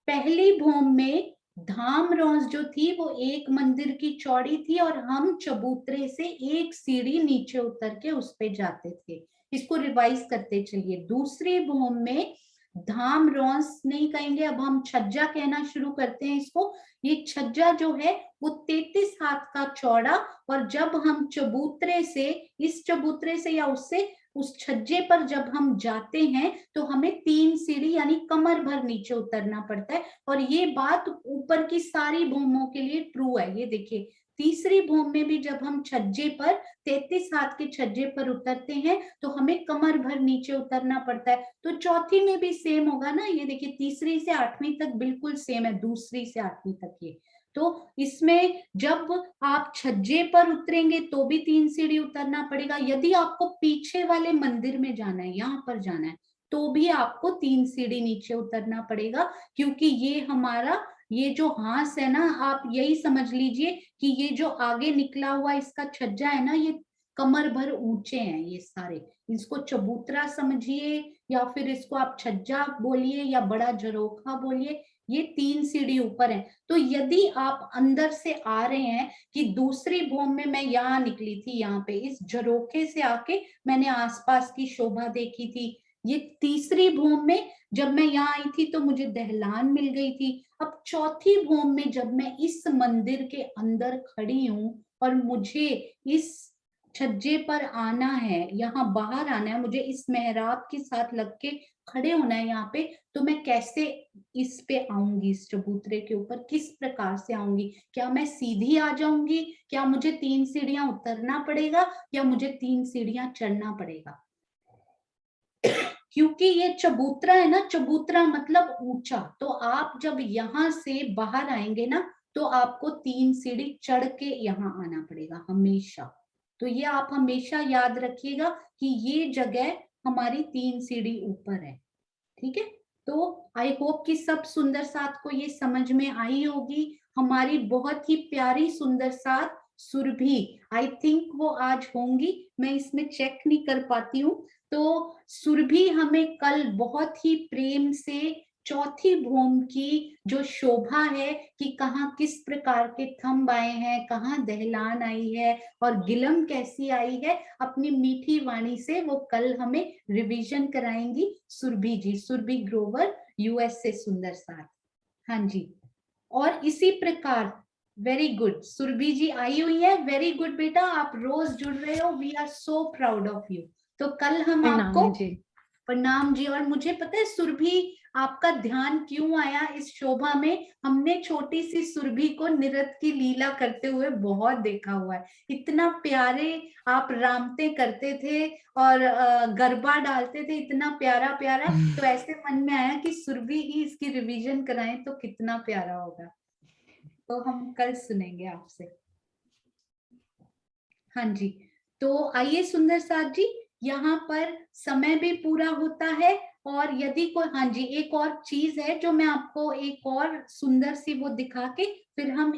पहली भूम में धाम रौस जो थी वो 1 मंदिर की चौड़ी थी, और हम चबूतरे से 1 सीढ़ी नीचे उतर के उस पे जाते थे। इसको रिवाइज करते चलिए। दूसरी भूम में धाम रौस नहीं कहेंगे, अब हम छज्जा कहना शुरू करते हैं इसको। ये छज्जा जो है वो 33 हाथ का चौड़ा, और जब हम चबूतरे से, इस चबूतरे से या उससे उस छज्जे पर जब हम जाते हैं तो हमें 3 सीढ़ी यानी कमर भर नीचे उतरना पड़ता है। और ये बात ऊपर की सारी भूमों के लिए ट्रू है। ये देखिए तीसरी भूम में भी जब हम छज्जे पर 33 हाथ के छज्जे पर उतरते हैं तो हमें कमर भर नीचे उतरना पड़ता है। तो चौथी में भी सेम होगा ना, ये देखिए तीसरी से 8वीं तक बिल्कुल सेम है, दूसरी से 8वीं तक ये। तो इसमें जब आप छज्जे पर उतरेंगे तो भी 3 सीढ़ी उतरना पड़ेगा। यदि आपको पीछे वाले मंदिर में जाना है, यहाँ पर जाना है, तो भी आपको 3 सीढ़ी नीचे उतरना पड़ेगा, क्योंकि ये हमारा ये जो हांस है ना, आप यही समझ लीजिए कि ये जो आगे निकला हुआ इसका छज्जा है ना, ये कमर भर ऊंचे हैं ये सारे। इसको चबूतरा समझिए या फिर इसको आप छज्जा बोलिए या बड़ा झरोखा बोलिए, ये 3 सीढ़ी ऊपर है। तो यदि आप अंदर से आ रहे हैं कि दूसरी भूमि में मैं यहाँ निकली थी, यहाँ पे इस झरोखे से आके मैंने आसपास की शोभा देखी थी, ये तीसरी भूमि में जब मैं यहाँ आई थी तो मुझे दहलान मिल गई थी। अब चौथी भूमि में जब मैं इस मंदिर के अंदर खड़ी हूँ और मुझे इस छज्जे पर आना है, यहाँ बाहर आना है, मुझे इस मेहराब के साथ लग के खड़े होना है यहाँ पे, तो मैं कैसे इस पे आऊंगी, इस चबूतरे के ऊपर किस प्रकार से आऊंगी? क्या मैं सीधी आ जाऊंगी? क्या मुझे 3 सीढ़ियां उतरना पड़ेगा या मुझे 3 सीढ़ियां चढ़ना पड़ेगा? क्योंकि ये चबूतरा है ना, चबूतरा मतलब ऊंचा, तो आप जब यहाँ से बाहर आएंगे ना तो आपको 3 सीढ़ी चढ़ के यहाँ आना पड़ेगा हमेशा। तो ये आप हमेशा याद रखिएगा कि ये जगह हमारी 3 सीढ़ी ऊपर है। ठीक है, तो आई होप कि सब सुंदर साथ को ये समझ में आई होगी। हमारी बहुत ही प्यारी सुंदर साथ सुरभि, आई थिंक वो आज होंगी, मैं इसमें चेक नहीं कर पाती हूँ। तो सुरभि हमें कल बहुत ही प्रेम से चौथी भूमि की जो शोभा है कि कहाँ किस प्रकार के थंब आए हैं, कहाँ दहलान आई है और गिलम कैसी आई है, अपनी मीठी वाणी से वो कल हमें रिवीजन कराएंगी सुरभि जी, सुरभि ग्रोवर, यूएस से सुंदर साथ। हाँ जी, और इसी प्रकार वेरी गुड, सुरभि जी आई हुई है, वेरी गुड बेटा, आप रोज जुड़ रहे हो, we are so proud of you. तो कल हम आपको प्रणाम जी। और मुझे पता है सुरभि आपका ध्यान क्यों आया इस शोभा में, हमने छोटी सी सुरभि को नृत्य की लीला करते हुए बहुत देखा हुआ है, इतना प्यारे आप रामते करते थे और गरबा डालते थे, इतना प्यारा प्यारा, तो ऐसे मन में आया कि सुरभि ही इसकी रिवीजन कराएं तो कितना प्यारा होगा। तो हम कल सुनेंगे आपसे। हाँ जी, तो आइए सुंदर साथ जी, यहाँ पर समय भी पूरा होता है और यदि कोई, हाँ जी, एक और चीज है जो मैं आपको एक और सुंदर सी वो दिखा के फिर हम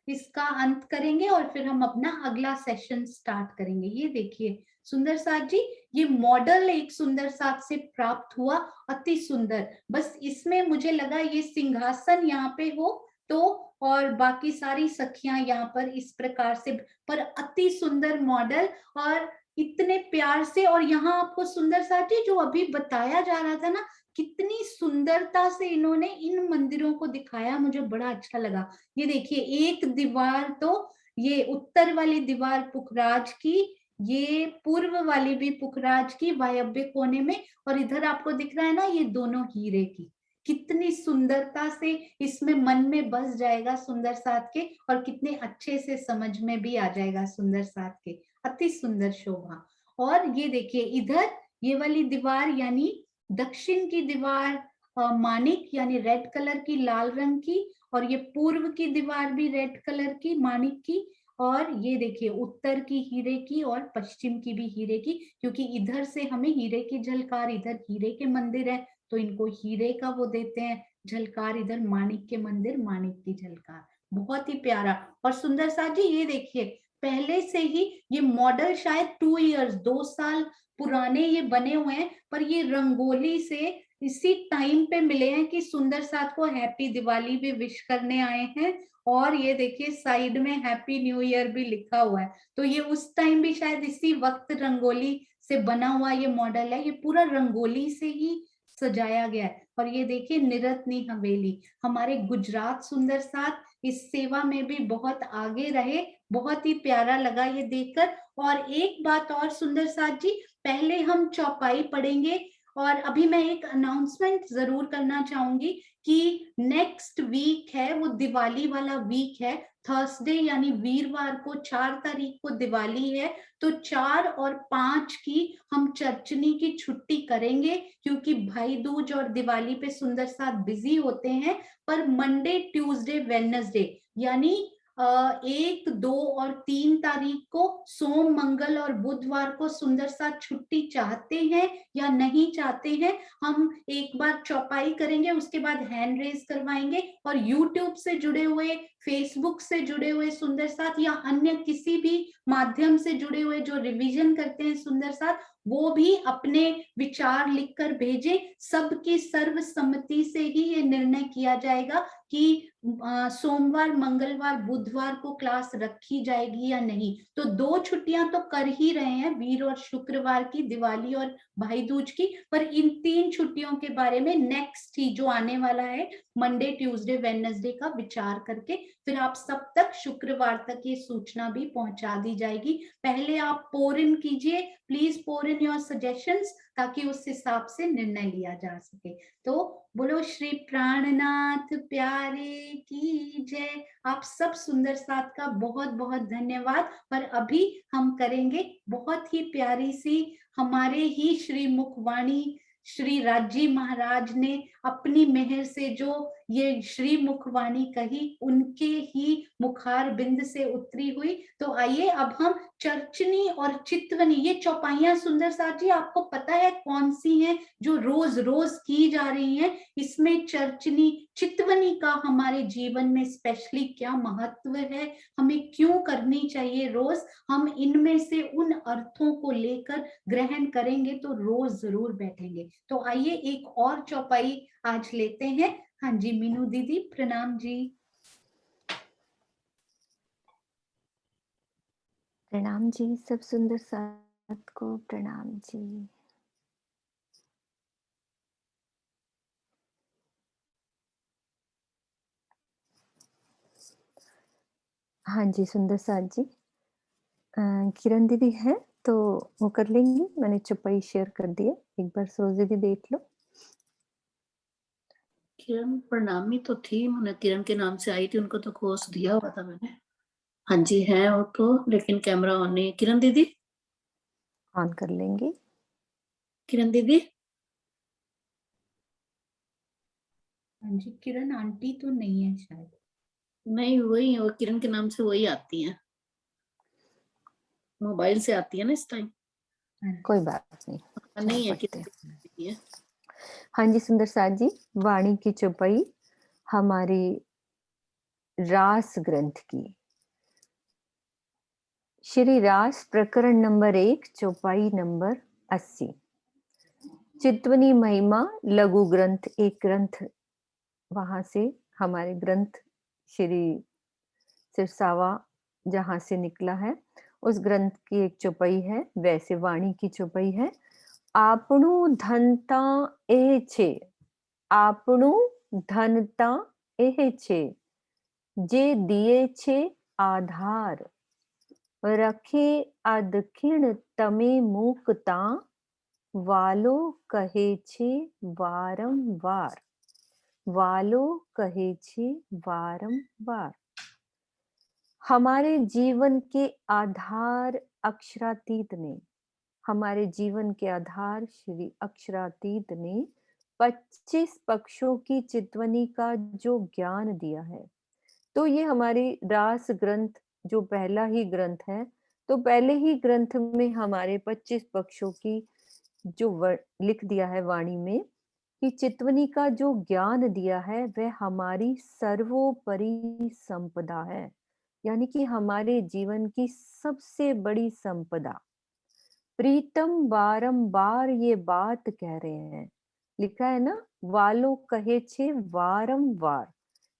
इसका अंत करेंगे और फिर हम अपना अगला सेशन स्टार्ट करेंगे। ये देखिए सुंदर साथ जी, ये मॉडल एक सुंदर साथ से प्राप्त हुआ, अति सुंदर। बस इसमें मुझे लगा ये सिंहासन यहाँ पे हो तो, और बाकी सारी सखियां यहाँ पर इस प्रकार से, पर अति सुंदर मॉडल और इतने प्यार से। और यहाँ आपको सुंदर साथी जो अभी बताया जा रहा था ना, कितनी सुंदरता से इन्होंने इन मंदिरों को दिखाया, मुझे बड़ा अच्छा लगा। ये देखिए एक दीवार तो ये उत्तर वाली दीवार पुखराज की, ये पूर्व वाली भी पुखराज की वायव्य कोने में, और इधर आपको दिख रहा है ना ये दोनों हीरे की। कितनी सुंदरता से इसमें मन में बस जाएगा सुंदर साथ के, और कितने अच्छे से समझ में भी आ जाएगा सुंदर साथ के, अति सुंदर शोभा। और ये देखिए इधर ये वाली दीवार यानी दक्षिण की दीवार माणिक यानी रेड कलर की, लाल रंग की, और ये पूर्व की दीवार भी रेड कलर की माणिक की, और ये देखिए उत्तर की हीरे की और पश्चिम की भी हीरे की, क्योंकि इधर से हमें हीरे की झलकार, इधर हीरे के मंदिर है तो इनको हीरे का वो देते हैं झलकार, इधर माणिक के मंदिर माणिक की झलकार, बहुत ही प्यारा। और सुंदर साथ जी ये देखिए पहले से ही ये मॉडल शायद 2 इयर्स 2 साल पुराने ये बने हुए हैं, पर ये रंगोली से इसी टाइम पे मिले हैं कि सुंदर साथ को हैप्पी दिवाली भी विश करने आए हैं, और ये देखिए साइड में हैप्पी न्यू ईयर भी लिखा हुआ है। तो ये उस टाइम भी शायद इसी वक्त रंगोली से बना हुआ ये मॉडल है, ये पूरा रंगोली से ही सजाया गया है। और ये देखिए निरत्नी हवेली, हमारे गुजरात सुंदर साथ इस सेवा में भी बहुत आगे रहे, बहुत ही प्यारा लगा ये देखकर। और एक बात और सुंदर साथ जी, पहले हम चौपाई पढ़ेंगे, और अभी मैं एक अनाउंसमेंट जरूर करना चाहूंगी कि नेक्स्ट वीक है वो दिवाली वाला वीक है, थर्सडे यानी वीरवार को 4 तारीख को दिवाली है, तो 4 और 5 की हम चर्चनी की छुट्टी करेंगे, क्योंकि भाई दूज और दिवाली पे सुंदर साथ बिजी होते हैं। पर मंडे ट्यूसडे वेडनेसडे यानी 1 2 और 3 तारीख को, सोम मंगल और बुधवार को सुंदर साथ छुट्टी चाहते हैं या नहीं चाहते हैं, हम एक बार चौपाई करेंगे, उसके बाद हैंड रेज करवाएंगे, और यूट्यूब से जुड़े हुए, फेसबुक से जुड़े हुए सुंदर साथ या अन्य किसी भी माध्यम से जुड़े हुए जो रिवीजन करते हैं सुंदर साथ, वो भी अपने विचार लिखकर भेजें। सबकी सर्वसम्मति से ही ये निर्णय किया जाएगा कि सोमवार, मंगलवार, बुधवार को क्लास रखी जाएगी या नहीं। तो 2 छुट्टियां तो कर ही रहे हैं, वीर और शुक्रवार की, दिवाली और भाई दूज की, पर इन 3 छुट्टियों के बारे में नेक्स्ट ही जो आने वाला है मंडे, ट्यूसडे, वेडनेसडे का विचार करके फिर आप सब तक शुक्रवार तक ये सूचना भी पहुंचा दी जाएगी। पहले आप पोर इन कीजिए, please pour in your suggestions, ताकि उस हिसाब से निर्णय लिया जा सके। तो बोलो श्री प्राणनाथ प्यारे की जय। आप सब सुंदर साथ का बहुत बहुत धन्यवाद। पर अभी हम करेंगे बहुत ही प्यारी सी, हमारे ही श्री मुखवाणी श्री राजी महाराज ने अपनी मेहर से जो ये श्री मुखवाणी कही, उनके ही मुखार बिंद से उतरी हुई। तो आइए अब हम चर्चनी और चितवनी, ये चौपाइयां सुंदर साथ जी आपको पता है कौन सी हैं जो रोज रोज की जा रही हैं? इसमें चर्चनी चितवनी का हमारे जीवन में स्पेशली क्या महत्व है, हमें क्यों करनी चाहिए रोज, हम इनमें से उन अर्थों को लेकर ग्रहण करेंगे तो रोज जरूर बैठेंगे। तो आइए एक और चौपाई आज लेते हैं। हाँ जी मीनू दीदी, प्रणाम जी। प्रणाम जी, सब सुंदर साथ को प्रणाम जी। हाँ जी सुंदर साथ जी, किरण दीदी है तो वो कर लेंगी, मैंने चौपाई शेयर कर दी है, एक बार सरोज दीदी देख लो। किरण प्रणामी तो थी, मैंने किरण के नाम से आई थी, उनको तो कोर्स दिया हुआ था मैंने। हाँ जी है वो तो, लेकिन कैमरा ऑन नहीं है। किरण दीदी, ऑन कर लेंगी। किरण दीदी, हाँ जी किरण आंटी तो नहीं है शायद। नहीं वही वो किरण के नाम से वही आती है, मोबाइल से आती है ना इस टाइम। कोई बात नहीं, नहीं है, पढ़ते हैं। किरण दीदी है। हाँ जी सुंदर साथ जी, वाणी की चौपाई हमारी रास ग्रंथ की, श्री रास प्रकरण नंबर 1, चौपाई नंबर 80। चितवनी महिमा लघु ग्रंथ, एक ग्रंथ वहां से हमारे ग्रंथ श्री सिरसावा जहां से निकला है, उस ग्रंथ की एक चौपाई है, वैसे वाणी की चौपाई है। आपणु धनता एह छे, आपणु धनता एह छे, जे दिए छे आधार, रखे अदखिण तमे मूकता, वालो कहे छे वारंवार, वालो कहे छे वारंवार। हमारे जीवन के आधार अक्षरातीत ने, हमारे जीवन के आधार श्री अक्षरातीत ने 25 पक्षों की चितवनी का जो ज्ञान दिया है, तो ये हमारी रास ग्रंथ जो पहला ही ग्रंथ है, तो पहले ही ग्रंथ में हमारे 25 पक्षों की जो लिख दिया है वाणी में कि चितवनी का जो ज्ञान दिया है वह हमारी सर्वोपरि संपदा है, यानी कि हमारे जीवन की सबसे बड़ी संपदा। प्रीतम बारंबार ये बात कह रहे हैं, लिखा है ना, वालो कहे छे वारंवार,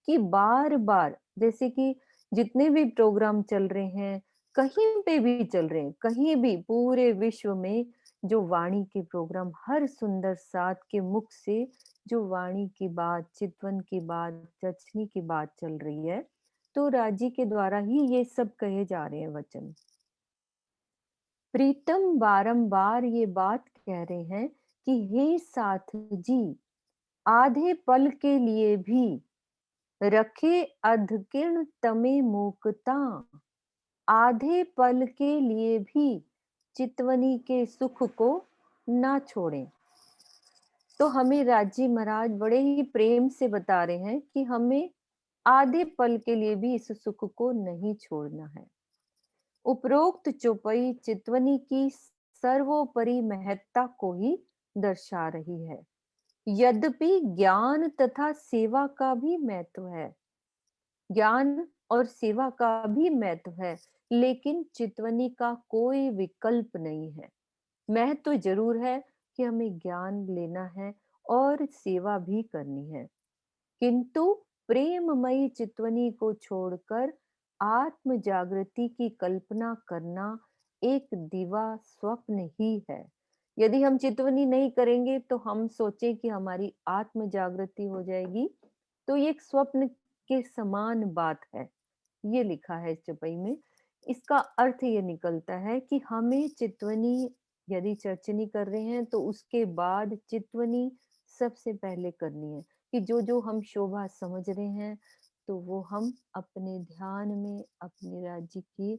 कि बार बार, जैसे कि जितने भी प्रोग्राम चल रहे हैं, कहीं पे भी चल रहे हैं, कहीं भी पूरे विश्व में जो वाणी के प्रोग्राम, हर सुंदर साथ के मुख से जो वाणी की बात, चितवन की बात, चचनी की बात चल रही है, तो राजी के द्वारा ही ये सब कहे जा रहे हैं वचन। प्रीतम बारंबार ये बात कह रहे हैं कि हे साथ जी, आधे पल के लिए भी रखे अधकिर्ण तमे मूकता, आधे पल के लिए भी चितवनी के सुख को ना छोड़ें। तो हमें राजी महाराज बड़े ही प्रेम से बता रहे हैं कि हमें आधे पल के लिए भी इस सुख को नहीं छोड़ना है। उपरोक्त चौपाई चितवनी की सर्वोपरि महत्ता को ही दर्शा रही है। यद्यपि ज्ञान तथा सेवा का भी महत्व है, ज्ञान और सेवा का भी महत्व है, लेकिन चितवनी का कोई विकल्प नहीं है। महत्व जरूर है कि हमें ज्ञान लेना है और सेवा भी करनी है, किंतु प्रेममयी चितवनी को छोड़कर आत्म जागृति की कल्पना करना एक दिवा स्वप्न ही है। यदि हम चितवनी नहीं करेंगे तो हम सोचें कि हमारी आत्म जागृति हो जाएगी, तो ये एक स्वप्न के समान बात है। ये लिखा है इस चौपाई में। इसका अर्थ ये निकलता है कि हमें चितवनी, यदि चर्चनी कर रहे हैं तो उसके बाद चितवनी सबसे पहले करनी है, कि जो जो हम शोभा समझ रहे हैं तो वो हम अपने ध्यान में, अपने राज्य की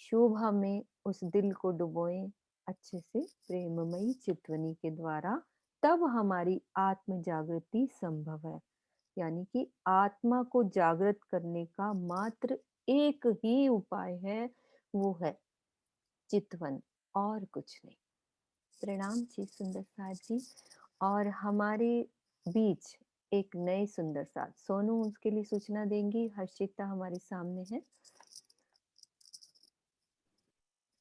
शोभा में उस दिल को डुबोएं अच्छे से प्रेममयी चितवनी के द्वारा। तब हमारी आत्म जागृति संभव है। यानी कि आत्मा को जागृत करने का मात्र एक ही उपाय है, वो है चितवन, और कुछ नहीं। प्रणाम जी सुंदर साथ जी। और हमारे बीच एक नए सुंदर साथ सोनू, उसके लिए सूचना देंगी। हर्षिता हमारे सामने है।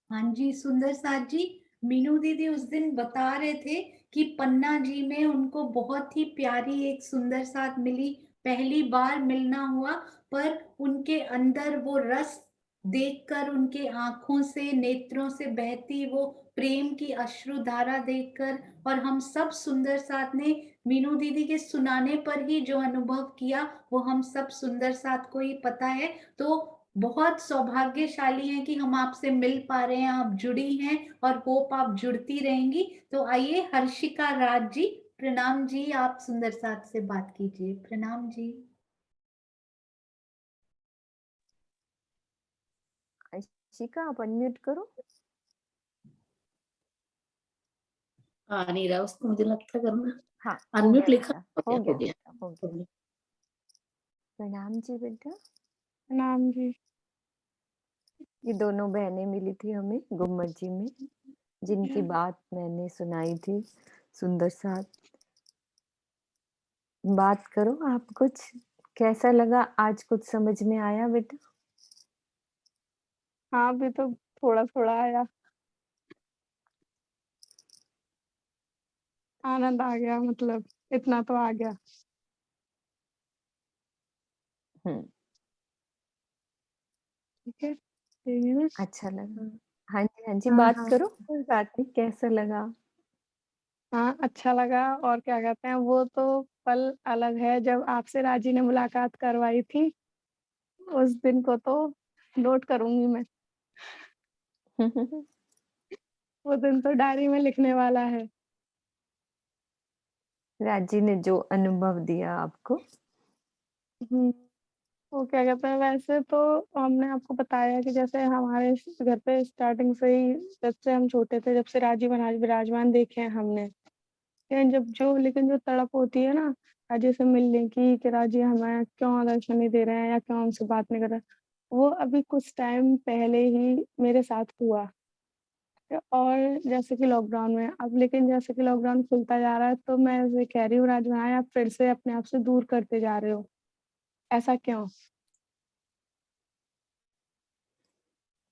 हाँ जी सुंदर साथ जी, मीनू दीदी उस दिन बता रहे थे कि पन्ना जी में उनको बहुत ही प्यारी एक सुंदर साथ मिली, पहली बार मिलना हुआ, पर उनके अंदर वो रस देखकर, उनके आंखों से, नेत्रों से बहती वो प्रेम की अश्रुधारा देखकर, और हम सब सुंदर साथ ने मीनू दीदी के सुनाने पर ही जो अनुभव किया वो हम सब सुंदर साथ को ही पता है। तो बहुत सौभाग्यशाली हैं कि हम आपसे मिल पा रहे हैं, आप जुड़ी हैं, और होप आप जुड़ती रहेंगी। तो आइए हर्षिका राज जी, प्रणाम जी, आप सुंदर साथ से बात कीजिए। प्रणाम जी। शिका आप अनम्यूट करो। आ नहीं रहा उसको, मुझे लगता करना। हाँ, हो अनम्यूट गया लिखा, बेटा, हो हो गया, गया हो गया, बेटा, हो हो गया। गया। प्रणाम जी बेटा। प्रणाम जी। ये दोनों बहनें मिली थी हमें गुम्मत जी में, जिनकी बात मैंने सुनाई थी। सुंदर साथ बात करो आप, कुछ कैसा लगा आज? कुछ समझ में आया बेटा? हाँ, अभी तो थोड़ा-थोड़ा आया। आनंद आ गया, मतलब इतना तो आ गया। हम्म, ठीक है, यही ना? अच्छा लगा। हाँ जी, हाँ जी, हाँ, बात हाँ। करो कोई बात नहीं, कैसा लगा? हाँ, अच्छा लगा। और क्या कहते हैं, वो तो पल अलग है जब आपसे राजी ने मुलाकात करवाई थी। उस दिन को तो नोट करूँगी मैं। वो दिन तो डायरी में लिखने वाला है। राजी ने जो अनुभव दिया आपको। हुँ। वो क्या कहते हैं, वैसे तो हमने आपको बताया कि जैसे हमारे घर पे स्टार्टिंग से ही, जब से हम छोटे थे, जब से राजी महाराज विराजमान देखे हैं हमने। लेकिन जो तड़प होती है ना राजी से मिलने की, कि राजी हमें क्यों दर्शन नहीं दे रहे हैं या क्यों हमसे बात नहीं कर रहे हैं, वो अभी कुछ टाइम पहले ही मेरे साथ हुआ। और जैसे कि लॉकडाउन में अब, लेकिन जैसे कि लॉकडाउन खुलता जा रहा है तो मैं ऐसे कह रही हूँ, राज महाराज आप फिर से अपने आप से दूर करते जा रहे हो, ऐसा क्यों?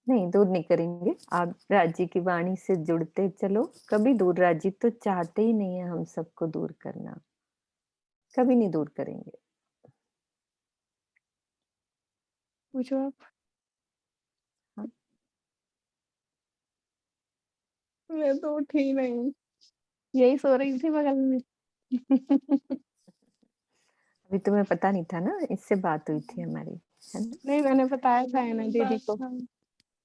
नहीं, दूर नहीं करेंगे। आप राजी की वाणी से जुड़ते चलो, कभी दूर, राजी तो चाहते ही नहीं है हम सबको दूर करना, कभी नहीं दूर करेंगे। पूछो आप। हाँ, मैं तो उठी ही नहीं, यही सो रही थी बगल में। अभी तुम्हें पता नहीं था ना, इससे बात हुई थी हमारी, है ना? नहीं, मैंने बताया था ना दीदी को। हाँ,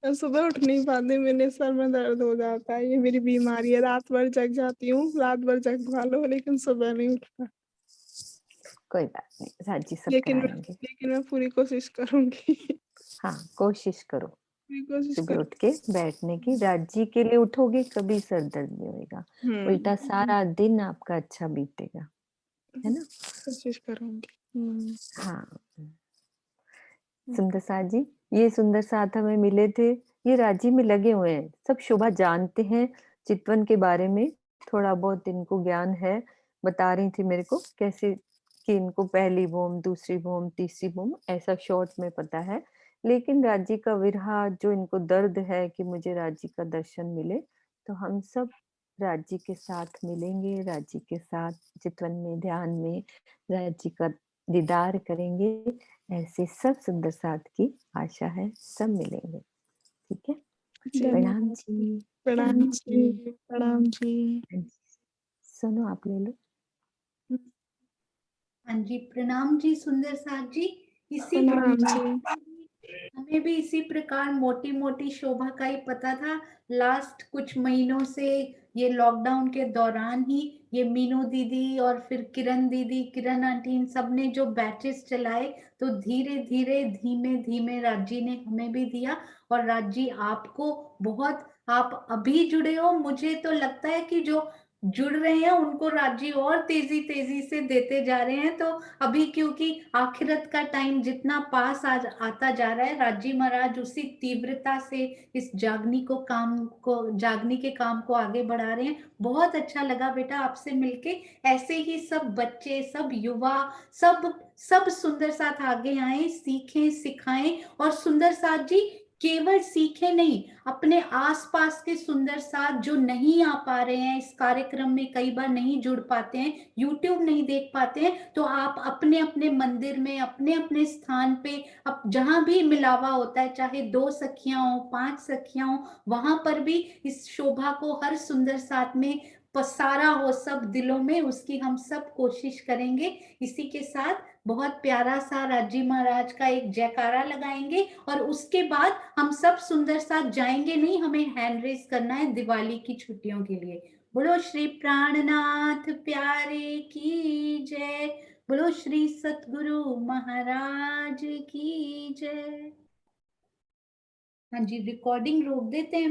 मैं सुबह उठ नहीं पाती, मेरे सर में दर्द हो जाता है, ये मेरी बीमारी है। रात भर जग जाती हूँ, रात भर जगवा लो, लेकिन सुबह नहीं उठता। कोई बात नहीं, राजी सब लेकिन मैं कराएंगे। लेकिन मैं पूरी कोशिश करूंगी। हाँ, कोशिश करो पूरी कोशिश सुबह करूँ। उठ के बैठने की। राजी के लिए उठोगे कभी सर दर्द नहीं होएगा, उल्टा सारा दिन आपका अच्छा बीतेगा, है ना? कोशिश करूंगी। हाँ, सुंदर साथ जी, ये सुंदर साथ हमें मिले थे, ये राजी में लगे हुए हैं, सब शोभा जानते हैं चितवन के बारे में, थोड़ा बहुत इनको ज्ञान है। बता रही थी मेरे को कैसे कि इनको पहली भूम, दूसरी भूम, तीसरी भूम ऐसा शॉर्ट में पता है। लेकिन राजी का विरहा, जो इनको दर्द है कि मुझे राजी का दर्शन मिले, तो हम सब राज्य के साथ मिलेंगे, राज्य के साथ चितवन में ध्यान में राज्य का दीदार करेंगे। ऐसे सब सुंदर साथ की आशा है, सब मिलेंगे। ठीक है, जी प्रणाम धन्यवाद जी। प्रणाम जी प्रणाम जी। हाँ जी, सोनू आप ले लो। हाँ जी, प्रणाम जी सुंदर साथ जी। इसी प्रणाम प्रकार जी। हमें भी इसी प्रकार मोटी मोटी शोभा का ही पता था। लास्ट कुछ महीनों से ये लॉकडाउन के दौरान ही ये मीनू दीदी और फिर किरण दीदी, किरण आंटी, इन सब ने जो बैचेस चलाए, तो धीरे धीरे धीमे धीमे राजी ने हमें भी दिया। और राजी आपको बहुत, आप अभी जुड़े हो, मुझे तो लगता है कि जो जुड़ रहे हैं उनको राजी और तेजी तेजी से देते जा रहे हैं। तो अभी क्योंकि आखिरत का टाइम जितना पास आता जा रहा है, राजी महाराज उसी तीव्रता से इस जागने के काम को आगे बढ़ा रहे हैं। बहुत अच्छा लगा बेटा आपसे मिलके। ऐसे ही सब बच्चे, सब युवा, सब सब सुंदर साथ आगे आए, सीखें, सिखाएं। और सुंदर साथ जी केवल सीखे नहीं, अपने आसपास के सुंदर साथ जो नहीं आ पा रहे हैं इस कार्यक्रम में, कई बार नहीं जुड़ पाते हैं, यूट्यूब नहीं देख पाते हैं, तो आप अपने अपने मंदिर में, अपने अपने स्थान पे, अब जहां भी मिलावा होता है, चाहे 2 सखियां हो, 5 सखियां हो, वहां पर भी इस शोभा को हर सुंदर साथ में पसारा हो सब दिलों में, उसकी हम सब कोशिश करेंगे। इसी के साथ बहुत प्यारा सा राजी महाराज का एक जयकारा लगाएंगे और उसके बाद हम सब सुंदर साथ जाएंगे नहीं, हमें हैंड रेस करना है दिवाली की छुट्टियों के लिए। बोलो श्री प्राणनाथ प्यारे की जय, बोलो श्री सतगुरु महाराज की जय। हाँ जी, रिकॉर्डिंग रोक देते हैं।